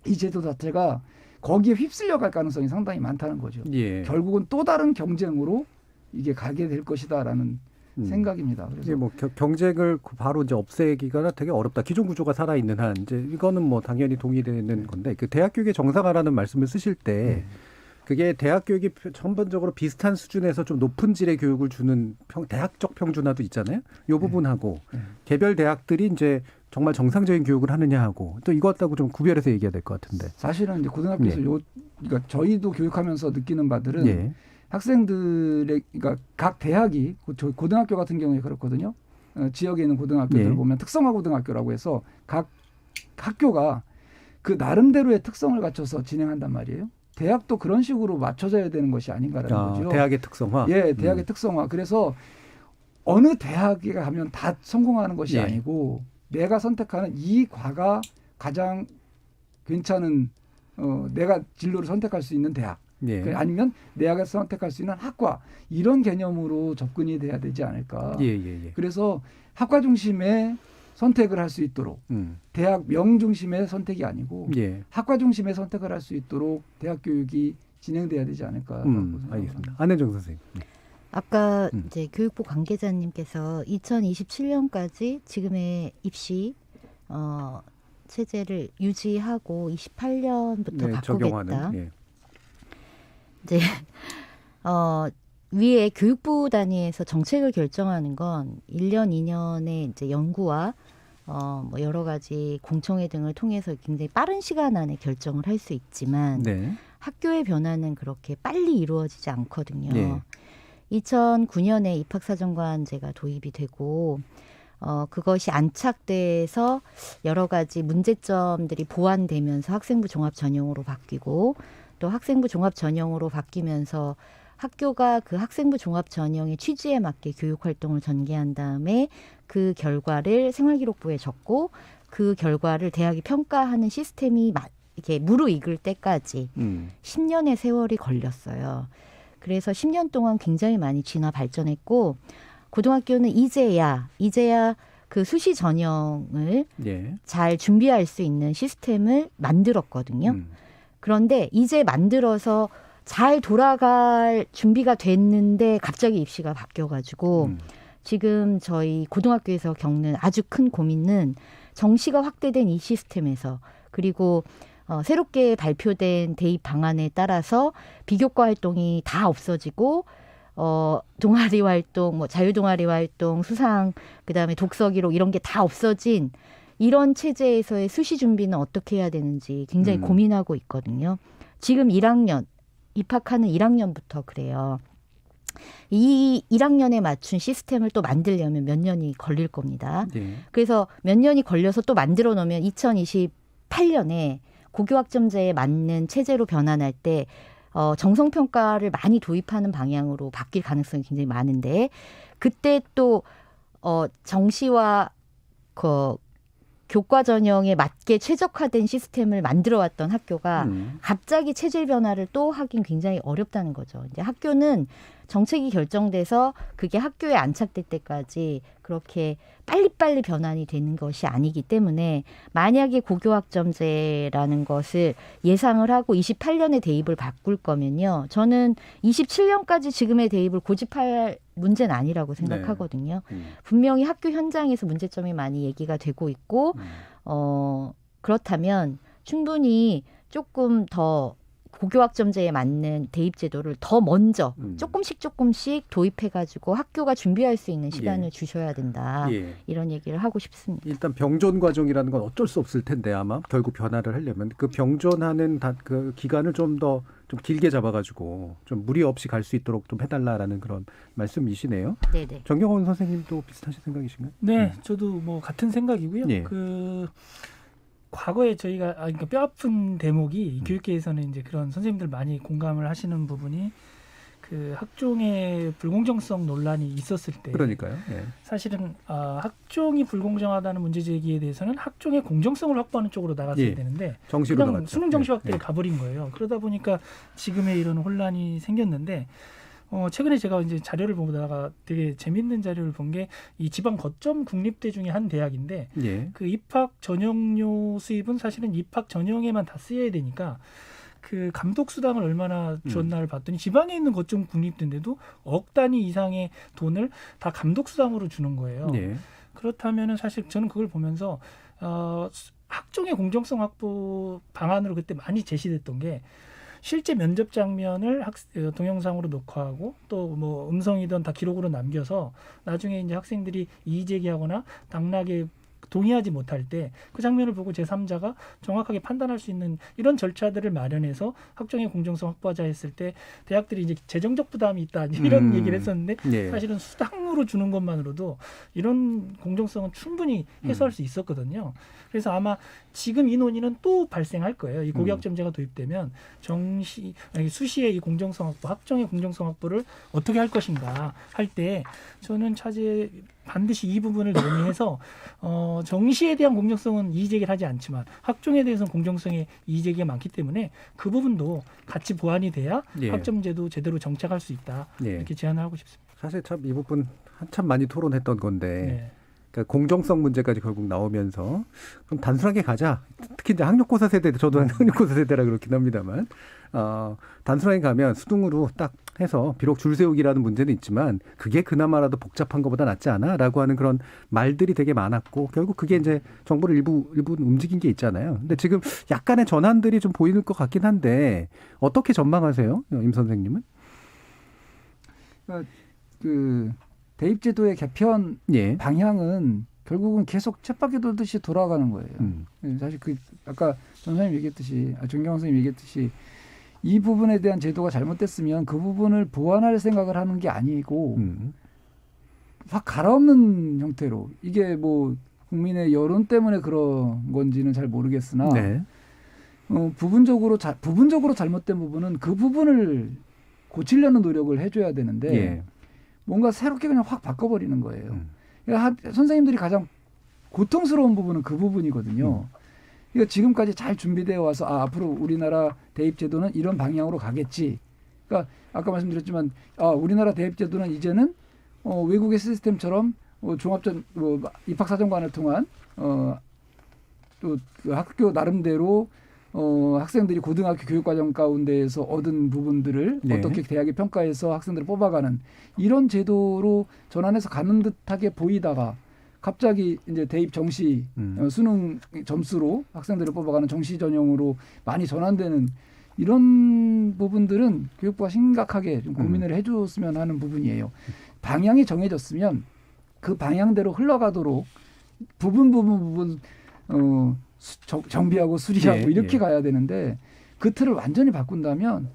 이 제도 자체가 거기에 휩쓸려 갈 가능성이 상당히 많다는 거죠. 예. 결국은 또 다른 경쟁으로 이게 가게 될 것이다라는 생각입니다. 그래서 이제 경쟁을 바로 이제 없애기가 되게 어렵다. 기존 구조가 살아 있는 한 이제 이거는 당연히 동의되는 건데 그 대학 교육의 정상화라는 말씀을 쓰실 때 그게 대학 교육이 전반적으로 비슷한 수준에서 좀 높은 질의 교육을 주는 대학적 평준화도 있잖아요. 이 부분하고 개별 대학들이 이제 정말 정상적인 교육을 하느냐 하고 또 이것하고 좀 구별해서 얘기해야 될 것 같은데. 사실은 이제 고등학교에서 그러니까 저희도 교육하면서 느끼는 바들은 학생들의 그러니까 각 대학이 고등학교 같은 경우에 그렇거든요. 지역에 있는 고등학교들 보면 특성화 고등학교라고 해서 각 학교가 그 나름대로의 특성을 갖춰서 진행한단 말이에요. 대학도 그런 식으로 맞춰져야 되는 것이 아닌가라는 거죠. 대학의 특성화. 예, 대학의 특성화. 그래서 어느 대학에 가면 다 성공하는 것이 아니고 내가 선택하는 이 과가 가장 괜찮은 내가 진로를 선택할 수 있는 대학 예. 아니면 내가 선택할 수 있는 학과 이런 개념으로 접근이 돼야 되지 않을까. 예. 그래서 학과 중심의 선택을 할 수 있도록 대학명 중심의 선택이 아니고 예. 학과 중심의 선택을 할 수 있도록 대학 교육이 진행돼야 되지 않을까. 알겠습니다. 안혜정 선생님. 네. 아까 이제 교육부 관계자님께서 2027년까지 지금의 입시 체제를 유지하고 28년부터 바꾸겠다. 적용하는. 예. 이제 위에 교육부 단위에서 정책을 결정하는 건 1년, 2년의 이제 연구와 뭐 여러 가지 공청회 등을 통해서 굉장히 빠른 시간 안에 결정을 할 수 있지만 네. 학교의 변화는 그렇게 빨리 이루어지지 않거든요. 네. 2009년에 입학사정관제가 도입이 되고 그것이 안착돼서 여러 가지 문제점들이 보완되면서 학생부 종합 전형으로 바뀌고 또 학생부 종합 전형으로 바뀌면서 학교가 그 학생부 종합 전형의 취지에 맞게 교육 활동을 전개한 다음에 그 결과를 생활기록부에 적고 그 결과를 대학이 평가하는 시스템이 이렇게 무르익을 때까지 10년의 세월이 걸렸어요. 그래서 10년 동안 굉장히 많이 진화 발전했고 고등학교는 이제야 그 수시 전형을 잘 준비할 수 있는 시스템을 만들었거든요. 그런데 이제 만들어서 잘 돌아갈 준비가 됐는데 갑자기 입시가 바뀌어가지고 지금 저희 고등학교에서 겪는 아주 큰 고민은 정시가 확대된 이 시스템에서 그리고 새롭게 발표된 대입 방안에 따라서 비교과 활동이 다 없어지고 동아리 활동, 뭐 자유동아리 활동, 수상, 그다음에 독서 기록 이런 게 다 없어진 이런 체제에서의 수시 준비는 어떻게 해야 되는지 굉장히 고민하고 있거든요. 지금 1학년 입학하는 1학년부터 그래요. 이 1학년에 맞춘 시스템을 또 만들려면 몇 년이 걸릴 겁니다. 네. 그래서 몇 년이 걸려서 또 만들어 놓으면 2028년에 고교학점제에 맞는 체제로 변환할 때 정성평가를 많이 도입하는 방향으로 바뀔 가능성이 굉장히 많은데 그때 또 정시와 교과 전형에 맞게 최적화된 시스템을 만들어왔던 학교가 갑자기 체질 변화를 또 하긴 굉장히 어렵다는 거죠. 이제 학교는 정책이 결정돼서 그게 학교에 안착될 때까지 그렇게 빨리빨리 변환이 되는 것이 아니기 때문에 만약에 고교학점제라는 것을 예상을 하고 28년에 대입을 바꿀 거면요. 저는 27년까지 지금의 대입을 고집할 문제는 아니라고 생각하거든요. 분명히 학교 현장에서 문제점이 많이 얘기가 되고 있고 그렇다면 충분히 조금 더 고교학점제에 맞는 대입 제도를 더 먼저 조금씩 도입해가지고 학교가 준비할 수 있는 시간을 주셔야 된다. 이런 얘기를 하고 싶습니다. 일단 병존 과정이라는 건 어쩔 수 없을 텐데 아마 결국 변화를 하려면 그 병존하는 그 기간을 좀 길게 잡아가지고 좀 무리 없이 갈 수 있도록 좀 해달라라는 그런 말씀이시네요. 네네. 정경원 선생님도 비슷하신 생각이신가요? 네, 저도 뭐 같은 생각이고요. 과거에 저희가 그러니까 뼈아픈 대목이 교육계에서는 이제 그런 선생님들 많이 공감을 하시는 부분이 그 학종의 불공정성 논란이 있었을 때, 그러니까요. 사실은 학종이 불공정하다는 문제 제기에 대해서는 학종의 공정성을 확보하는 쪽으로 나갔어야 되는데 정시로 그냥 수능 정시 확대를 가버린 거예요. 그러다 보니까 지금의 이런 혼란이 생겼는데. 최근에 제가 이제 자료를 보다가 되게 재밌는 자료를 본 게 이 지방 거점 국립대 중에 한 대학인데 그 입학 전형료 수입은 사실은 입학 전형에만 다 쓰여야 되니까 그 감독 수당을 얼마나 줬나를 봤더니 지방에 있는 거점 국립대인데도 억 단위 이상의 돈을 다 감독 수당으로 주는 거예요. 그렇다면은 사실 저는 그걸 보면서 학종의 공정성 확보 방안으로 그때 많이 제시됐던 게 실제 면접 장면을 동영상으로 녹화하고 또 뭐 음성이든 다 기록으로 남겨서 나중에 이제 학생들이 이의 제기하거나 당락에 동의하지 못할 때 그 장면을 보고 제3자가 정확하게 판단할 수 있는 이런 절차들을 마련해서 학종의 공정성 확보하자 했을 때 대학들이 이제 재정적 부담이 있다 이런 얘기를 했었는데 사실은 수당 현금으로 주는 것만으로도 이런 공정성은 충분히 해소할 수 있었거든요. 그래서 아마 지금 이 논의는 또 발생할 거예요. 이 고교학점제가 도입되면 수시의 이 공정성 확보, 학종의 공정성 확보를 어떻게 할 것인가 할 때 저는 차제 반드시 이 부분을 논의해서 정시에 대한 공정성은 이의제기를 하지 않지만 학종에 대해서는 공정성의 이의제기가 많기 때문에 그 부분도 같이 보완이 돼야 예. 학점제도 제대로 정착할 수 있다. 예. 이렇게 제안을 하고 싶습니다. 사실 참 이 부분 한참 많이 토론했던 건데 네. 그러니까 공정성 문제까지 결국 나오면서 그럼 단순하게 가자. 특히 이제 학력고사 세대, 저도 학력고사 세대라 그렇긴 합니다만 단순하게 가면 수능으로 딱 해서 비록 줄 세우기라는 문제는 있지만 그게 그나마라도 복잡한 것보다 낫지 않아?라고 하는 그런 말들이 되게 많았고 결국 그게 이제 정부를 일부 움직인 게 있잖아요. 근데 지금 약간의 전환들이 좀 보이는 것 같긴 한데 어떻게 전망하세요, 임 선생님은? 그 대입제도의 개편 예. 방향은 결국은 계속 쳇바퀴 돌듯이 돌아가는 거예요. 사실 그 아까 전 선생님 얘기했듯이, 정경 선생님 얘기했듯이 이 부분에 대한 제도가 잘못됐으면 그 부분을 보완할 생각을 하는 게 아니고 확 갈아엎는 형태로 이게 뭐 국민의 여론 때문에 그런 건지는 잘 모르겠으나 네. 부분적으로 잘못된 부분은 그 부분을 고치려는 노력을 해줘야 되는데 예. 뭔가 새롭게 그냥 확 바꿔버리는 거예요. 그러니까 선생님들이 가장 고통스러운 부분은 그 부분이거든요. 그러니까 지금까지 잘 준비되어 와서 앞으로 우리나라 대입제도는 이런 방향으로 가겠지. 그러니까 아까 말씀드렸지만 우리나라 대입제도는 이제는 외국의 시스템처럼 종합전 입학사정관을 통한 또 그 학교 나름대로 학생들이 고등학교 교육과정 가운데에서 얻은 부분들을 네. 어떻게 대학이 평가해서 학생들을 뽑아가는 이런 제도로 전환해서 가는 듯하게 보이다가 갑자기 이제 대입 정시 수능 점수로 학생들을 뽑아가는 정시 전형으로 많이 전환되는 이런 부분들은 교육부가 심각하게 좀 고민을 해줬으면 하는 부분이에요. 방향이 정해졌으면 그 방향대로 흘러가도록 부분 정비하고 수리하고 이렇게 가야 되는데 그 틀을 완전히 바꾼다면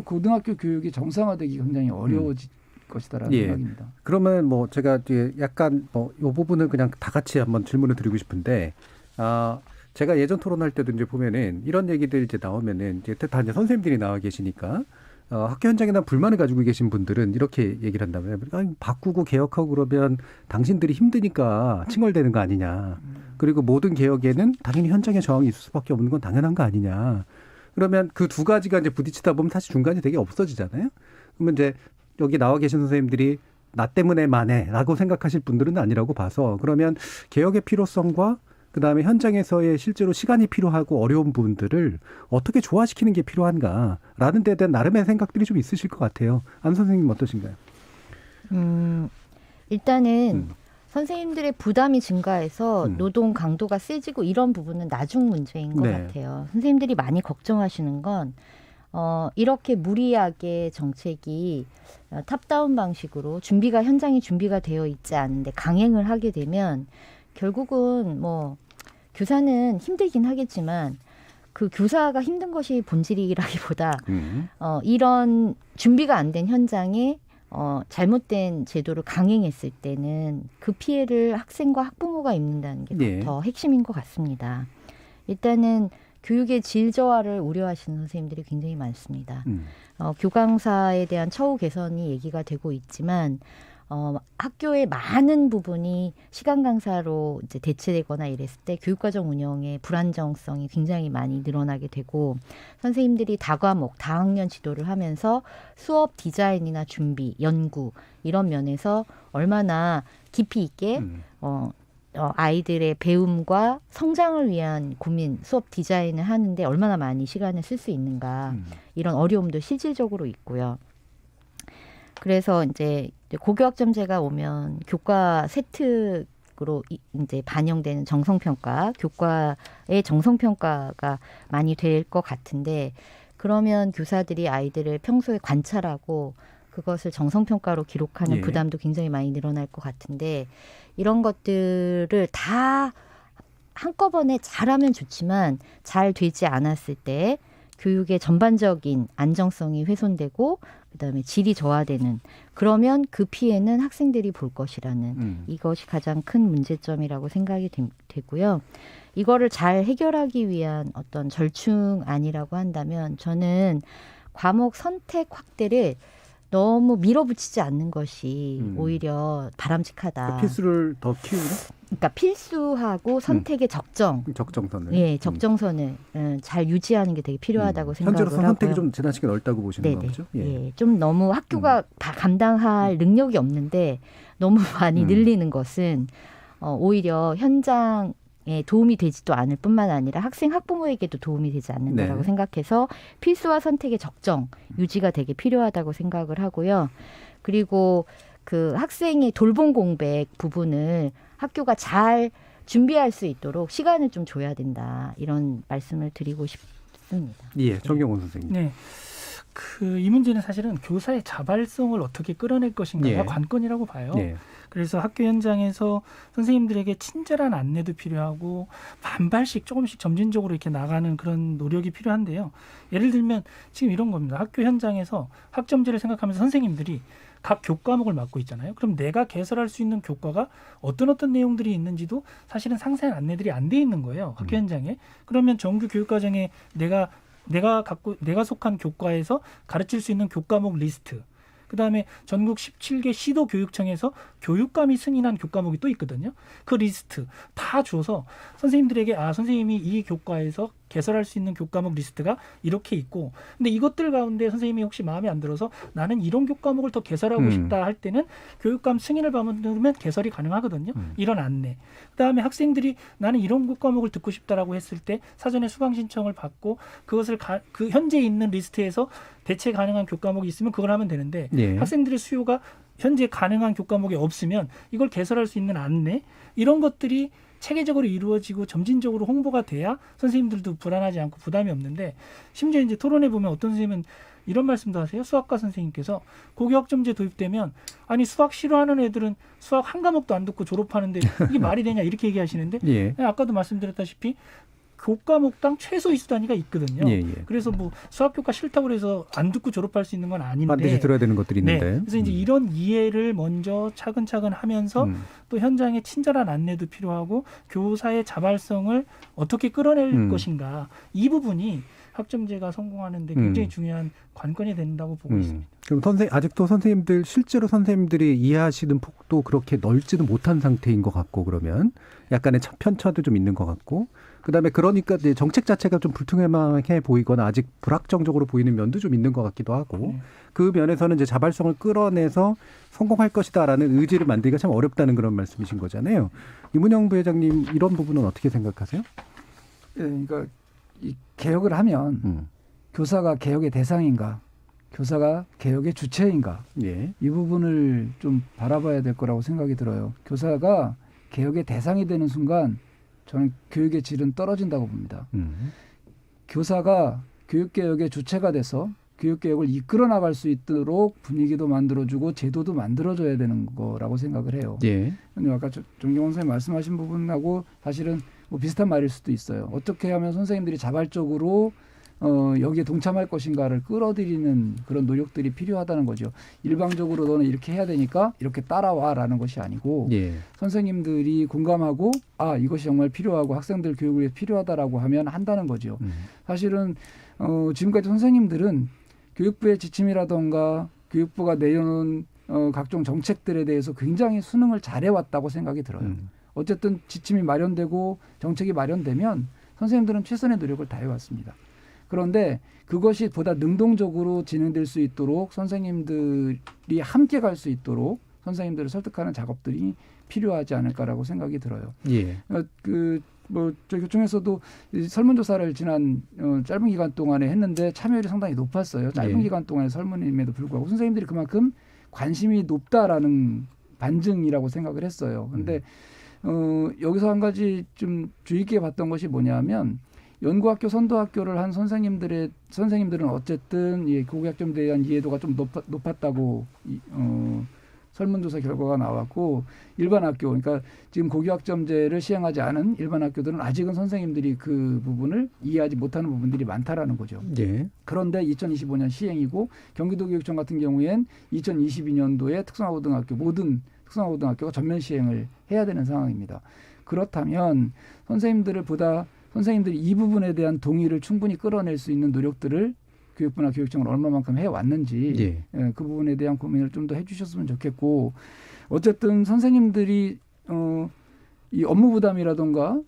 고등학교 교육이 정상화되기 굉장히 어려워질 것이다라는 생각입니다. 그러면 뭐 제가 약간 이 부분은 그냥 다 같이 한번 질문을 드리고 싶은데 제가 예전 토론할 때도 이제 보면은 이런 얘기들 이제 나오면은 이제 다 이제 선생님들이 나와 계시니까 학교 현장에 대한 불만을 가지고 계신 분들은 이렇게 얘기를 한다면 바꾸고 개혁하고 그러면 당신들이 힘드니까 칭얼대는 거 아니냐. 그리고 모든 개혁에는 당연히 현장의 저항이 있을 수밖에 없는 건 당연한 거 아니냐. 그러면 그 두 가지가 이제 부딪히다 보면 사실 중간이 되게 없어지잖아요. 그러면 이제 여기 나와 계신 선생님들이 나 때문에만 해라고 생각하실 분들은 아니라고 봐서 그러면 개혁의 필요성과 그다음에 현장에서의 실제로 시간이 필요하고 어려운 부분들을 어떻게 조화시키는 게 필요한가라는 데에 대한 나름의 생각들이 좀 있으실 것 같아요. 안 선생님 어떠신가요? 일단은 선생님들의 부담이 증가해서 노동 강도가 세지고 이런 부분은 나중 문제인 것 같아요. 선생님들이 많이 걱정하시는 건 이렇게 무리하게 정책이 탑다운 방식으로 현장이 준비가 되어 있지 않은데 강행을 하게 되면 결국은 뭐 교사는 힘들긴 하겠지만 그 교사가 힘든 것이 본질이라기보다 이런 준비가 안 된 현장에 잘못된 제도를 강행했을 때는 그 피해를 학생과 학부모가 입는다는 게 더 핵심인 것 같습니다. 일단은 교육의 질 저하를 우려하시는 선생님들이 굉장히 많습니다. 교강사에 대한 처우 개선이 얘기가 되고 있지만 학교의 많은 부분이 시간 강사로 이제 대체되거나 이랬을 때 교육과정 운영의 불안정성이 굉장히 많이 늘어나게 되고 선생님들이 다과목, 다학년 지도를 하면서 수업 디자인이나 준비, 연구 이런 면에서 얼마나 깊이 있게 아이들의 배움과 성장을 위한 고민, 수업 디자인을 하는데 얼마나 많이 시간을 쓸 수 있는가 이런 어려움도 실질적으로 있고요. 그래서 이제 고교학점제가 오면 교과 세특으로 이제 반영되는 정성평가, 교과의 정성평가가 많이 될 것 같은데 그러면 교사들이 아이들을 평소에 관찰하고 그것을 정성평가로 기록하는 부담도 굉장히 많이 늘어날 것 같은데 이런 것들을 다 한꺼번에 잘하면 좋지만 잘 되지 않았을 때 교육의 전반적인 안정성이 훼손되고 그다음에 질이 저하되는 그러면 그 피해는 학생들이 볼 것이라는 이것이 가장 큰 문제점이라고 생각이 되고요. 이거를 잘 해결하기 위한 어떤 절충안이라고 한다면 저는 과목 선택 확대를 너무 밀어붙이지 않는 것이 오히려 바람직하다. 필수를 더 키우는? 그러니까 필수하고 선택의 적정선을. 예, 적정선을 잘 유지하는 게 되게 필요하다고 생각을 하고요. 현재로서 선택이 좀 지나치게 넓다고 보시는 거죠? 예, 좀 너무 학교가 다 감당할 능력이 없는데 너무 많이 늘리는 것은 오히려 현장에 도움이 되지도 않을 뿐만 아니라 학생 학부모에게도 도움이 되지 않는다라고 생각해서 필수와 선택의 적정 유지가 되게 필요하다고 생각을 하고요. 그리고 그 학생의 돌봄 공백 부분을 학교가 잘 준비할 수 있도록 시간을 좀 줘야 된다. 이런 말씀을 드리고 싶습니다. 예, 정경원 선생님. 네. 이 문제는 사실은 교사의 자발성을 어떻게 끌어낼 것인가가 관건이라고 봐요. 그래서 학교 현장에서 선생님들에게 친절한 안내도 필요하고 반발씩 조금씩 점진적으로 이렇게 나가는 그런 노력이 필요한데요. 예를 들면 지금 이런 겁니다. 학교 현장에서 학점제를 생각하면서 선생님들이 각 교과목을 맡고 있잖아요. 그럼 내가 개설할 수 있는 교과가 어떤 내용들이 있는지도 사실은 상세한 안내들이 안 돼 있는 거예요. 학교 현장에. 그러면 정규 교육과정에 내가 속한 교과에서 가르칠 수 있는 교과목 리스트, 그다음에 전국 17개 시도 교육청에서 교육감이 승인한 교과목이 또 있거든요. 그 리스트 다 줘서 선생님들에게 선생님이 이 교과에서 개설할 수 있는 교과목 리스트가 이렇게 있고, 근데 이것들 가운데 선생님이 혹시 마음에 안 들어서 나는 이런 교과목을 더 개설하고 싶다 할 때는 교육감 승인을 받으면 개설이 가능하거든요. 이런 안내. 그다음에 학생들이 나는 이런 교과목을 듣고 싶다라고 했을 때 사전에 수강 신청을 받고 그것을 그 현재 있는 리스트에서 대체 가능한 교과목이 있으면 그걸 하면 되는데 학생들의 수요가 현재 가능한 교과목이 없으면 이걸 개설할 수 있는 안내 이런 것들이 체계적으로 이루어지고 점진적으로 홍보가 돼야 선생님들도 불안하지 않고 부담이 없는데, 심지어 이제 토론에 보면 어떤 선생님은 이런 말씀도 하세요. 수학과 선생님께서 고교학점제 도입되면 아니 수학 싫어하는 애들은 수학 한 과목도 안 듣고 졸업하는데 이게 말이 되냐 이렇게 얘기하시는데 아까도 말씀드렸다시피 교과목당 최소 이수 단위가 있거든요. 그래서 뭐 수학교과 싫다고 해서 안 듣고 졸업할 수 있는 건 아닌데 반드시 들어야 되는 것들이 있는데. 그래서 이제 이런 이해를 먼저 차근차근 하면서 또 현장에 친절한 안내도 필요하고 교사의 자발성을 어떻게 끌어낼 것인가, 이 부분이 학점제가 성공하는데 굉장히 중요한 관건이 된다고 보고 있습니다. 그럼 아직도 실제로 선생님들이 이해하시는 폭도 그렇게 넓지는 못한 상태인 것 같고, 그러면 약간의 편차도 좀 있는 것 같고, 그다음에 그러니까 이제 정책 자체가 좀 불투명해 보이거나 아직 불확정적으로 보이는 면도 좀 있는 것 같기도 하고, 그 면에서는 이제 자발성을 끌어내서 성공할 것이다라는 의지를 만들기가 참 어렵다는 그런 말씀이신 거잖아요. 이문영 부회장님, 이런 부분은 어떻게 생각하세요? 그러니까 이 개혁을 하면 교사가 개혁의 대상인가, 교사가 개혁의 주체인가, 이 부분을 좀 바라봐야 될 거라고 생각이 들어요. 교사가 개혁의 대상이 되는 순간 저는 교육의 질은 떨어진다고 봅니다. 교사가 교육개혁의 주체가 돼서 교육개혁을 이끌어 나갈 수 있도록 분위기도 만들어주고 제도도 만들어줘야 되는 거라고 생각을 해요. 근데 아까 정경원 선생님 말씀하신 부분하고 사실은 뭐 비슷한 말일 수도 있어요. 어떻게 하면 선생님들이 자발적으로 여기에 동참할 것인가를 끌어들이는 그런 노력들이 필요하다는 거죠. 일방적으로 너는 이렇게 해야 되니까 이렇게 따라와라는 것이 아니고 선생님들이 공감하고 이것이 정말 필요하고 학생들 교육을 위해 필요하다라고 하면 한다는 거죠. 사실은 지금까지 선생님들은 교육부의 지침이라던가 교육부가 내놓은 각종 정책들에 대해서 굉장히 수능을 잘해왔다고 생각이 들어요. 어쨌든 지침이 마련되고 정책이 마련되면 선생님들은 최선의 노력을 다해왔습니다. 그런데 그것이 보다 능동적으로 진행될 수 있도록 선생님들이 함께 갈 수 있도록 선생님들을 설득하는 작업들이 필요하지 않을까라고 생각이 들어요. 저희 교총에서도 설문조사를 지난 짧은 기간 동안에 했는데 참여율이 상당히 높았어요. 짧은 기간 동안의 설문임에도 불구하고 선생님들이 그만큼 관심이 높다라는 반증이라고 생각을 했어요. 그런데 여기서 한 가지 좀 주의 깊게 봤던 것이 뭐냐면, 연구학교 선도학교를 한 선생님들은 어쨌든 고교학점제에 대한 이해도가 좀 높았다고 설문조사 결과가 나왔고 일반 학교 그러니까 지금 고교학점제를 시행하지 않은 일반 학교들은 아직은 선생님들이 그 부분을 이해하지 못하는 부분들이 많다라는 거죠. 예. 그런데 2025년 시행이고 경기도교육청 같은 경우엔 2022년도에 특성화고등학교 모든 특성화고등학교가 전면 시행을 해야 되는 상황입니다. 그렇다면 선생님들이 이 부분에 대한 동의를 충분히 끌어낼 수 있는 노력들을 교육부나 교육청은 얼마만큼 해왔는지 그 부분에 대한 고민을 좀 더 해주셨으면 좋겠고 어쨌든 선생님들이 이 업무 부담이라던가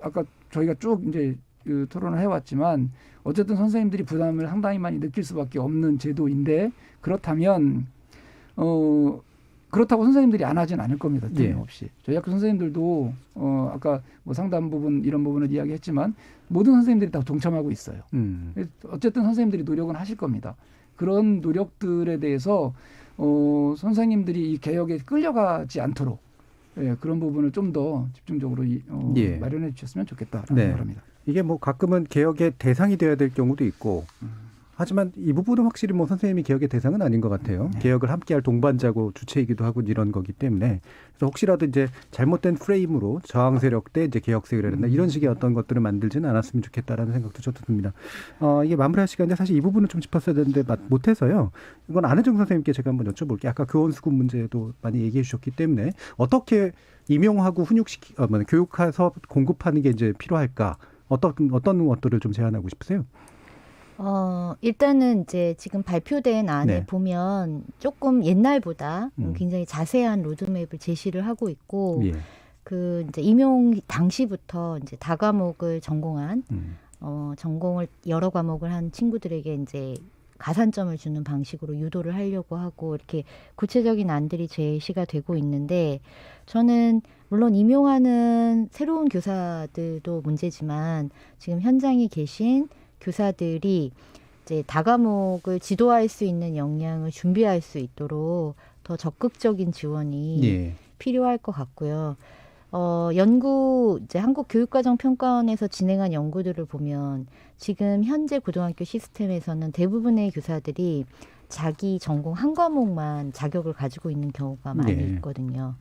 아까 저희가 쭉 이제 그 토론을 해왔지만 어쨌든 선생님들이 부담을 상당히 많이 느낄 수밖에 없는 제도인데 그렇다면 그렇다고 선생님들이 안 하진 않을 겁니다. 틀림없이. 저희 학교 선생님들도 아까 뭐 상담 부분 이런 부분을 이야기했지만 모든 선생님들이 다 동참하고 있어요. 어쨌든 선생님들이 노력은 하실 겁니다. 그런 노력들에 대해서 선생님들이 이 개혁에 끌려가지 않도록 그런 부분을 좀 더 집중적으로 마련해 주셨으면 좋겠다라는 생각합니다. 이게 뭐 가끔은 개혁의 대상이 되어야 될 경우도 있고 하지만 이 부분은 확실히 뭐 선생님이 개혁의 대상은 아닌 것 같아요. 개혁을 함께할 동반자고 주체이기도 하고 이런 거기 때문에 그래서 혹시라도 이제 잘못된 프레임으로 저항 세력 때 이제 개혁 세력을 한다 이런 식의 어떤 것들을 만들지는 않았으면 좋겠다라는 생각도 저도 듭니다. 이게 마무리할 시간인데 사실 이 부분은 좀 짚었어야 되는데 못해서요. 이건 안혜정 선생님께 제가 한번 여쭤볼게요. 아까 교원수급 문제도 많이 얘기해 주셨기 때문에 어떻게 임용하고 교육해서 공급하는 게 이제 필요할까? 어떤 것들을 좀 제안하고 싶으세요? 일단은 이제 지금 발표된 안에 보면 조금 옛날보다 굉장히 자세한 로드맵을 제시를 하고 있고, 그 이제 임용 당시부터 이제 다과목을 전공한, 전공을 여러 과목을 한 친구들에게 이제 가산점을 주는 방식으로 유도를 하려고 하고 이렇게 구체적인 안들이 제시가 되고 있는데 저는 물론 임용하는 새로운 교사들도 문제지만 지금 현장에 계신 교사들이 이제 다과목을 지도할 수 있는 역량을 준비할 수 있도록 더 적극적인 지원이 필요할 것 같고요. 이제 한국교육과정평가원에서 진행한 연구들을 보면 지금 현재 고등학교 시스템에서는 대부분의 교사들이 자기 전공 한 과목만 자격을 가지고 있는 경우가 많이 있거든요.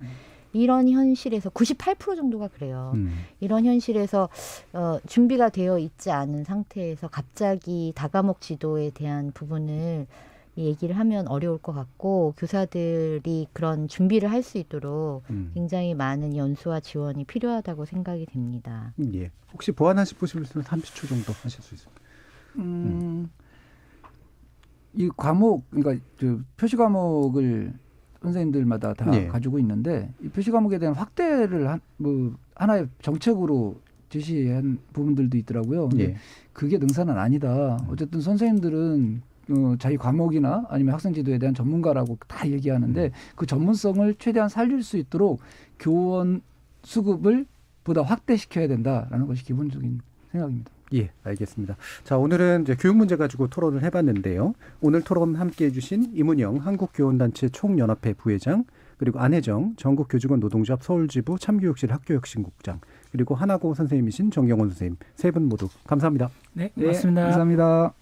이런 현실에서 98% 정도가 그래요. 이런 현실에서 준비가 되어 있지 않은 상태에서 갑자기 다과목 지도에 대한 부분을 얘기를 하면 어려울 것 같고 교사들이 그런 준비를 할 수 있도록 굉장히 많은 연수와 지원이 필요하다고 생각이 됩니다. 혹시 보완하실 분이 있으면 30초 정도 하실 수 있습니다. 이 과목, 그러니까 표시 과목을 선생님들마다 다 가지고 있는데 이 표시 과목에 대한 확대를 하나의 정책으로 제시한 부분들도 있더라고요. 근데 그게 능사는 아니다. 어쨌든 선생님들은 자기 과목이나 아니면 학생 지도에 대한 전문가라고 다 얘기하는데 그 전문성을 최대한 살릴 수 있도록 교원 수급을 보다 확대시켜야 된다라는 것이 기본적인 생각입니다. 알겠습니다. 자, 오늘은 이제 교육 문제 가지고 토론을 해봤는데요. 오늘 토론 함께해 주신 이문영 한국교원단체 총연합회 부회장, 그리고 안혜정 전국교직원 노동조합 서울지부 참교육실 학교혁신국장, 그리고 하나고 선생님이신 정경원 선생님 세 분 모두 감사합니다. 네, 고맙습니다. 감사합니다.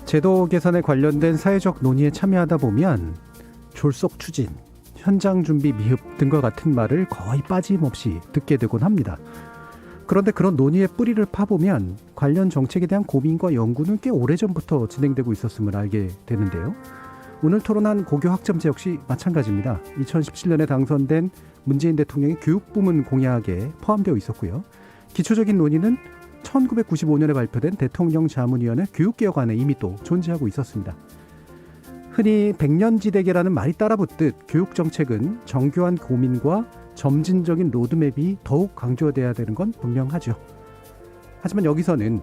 제도 개선에 관련된 사회적 논의에 참여하다 보면 졸속 추진, 현장 준비 미흡 등과 같은 말을 거의 빠짐없이 듣게 되곤 합니다. 그런데 그런 논의의 뿌리를 파보면 관련 정책에 대한 고민과 연구는 꽤 오래전부터 진행되고 있었음을 알게 되는데요. 오늘 토론한 고교학점제 역시 마찬가지입니다. 2017년에 당선된 문재인 대통령의 교육부문 공약에 포함되어 있었고요. 기초적인 논의는 1995년에 발표된 대통령 자문위원회 교육개혁안에 이미 또 존재하고 있었습니다. 흔히 백년지대계라는 말이 따라붙듯 교육정책은 정교한 고민과 점진적인 로드맵이 더욱 강조돼야 되는 건 분명하죠. 하지만 여기서는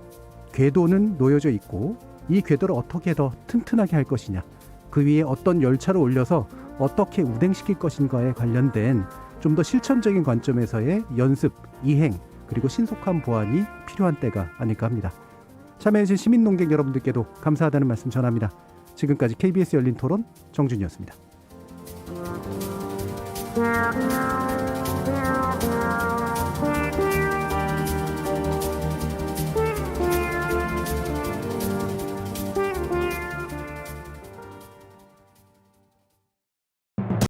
궤도는 놓여져 있고 이 궤도를 어떻게 더 튼튼하게 할 것이냐, 그 위에 어떤 열차를 올려서 어떻게 운행시킬 것인가에 관련된 좀 더 실천적인 관점에서의 연습, 이행, 그리고 신속한 보완이 필요한 때가 아닐까 합니다. 참여해주신 시민논객 여러분들께도 감사하다는 말씀 전합니다. 지금까지 KBS 열린 토론 정준이었습니다.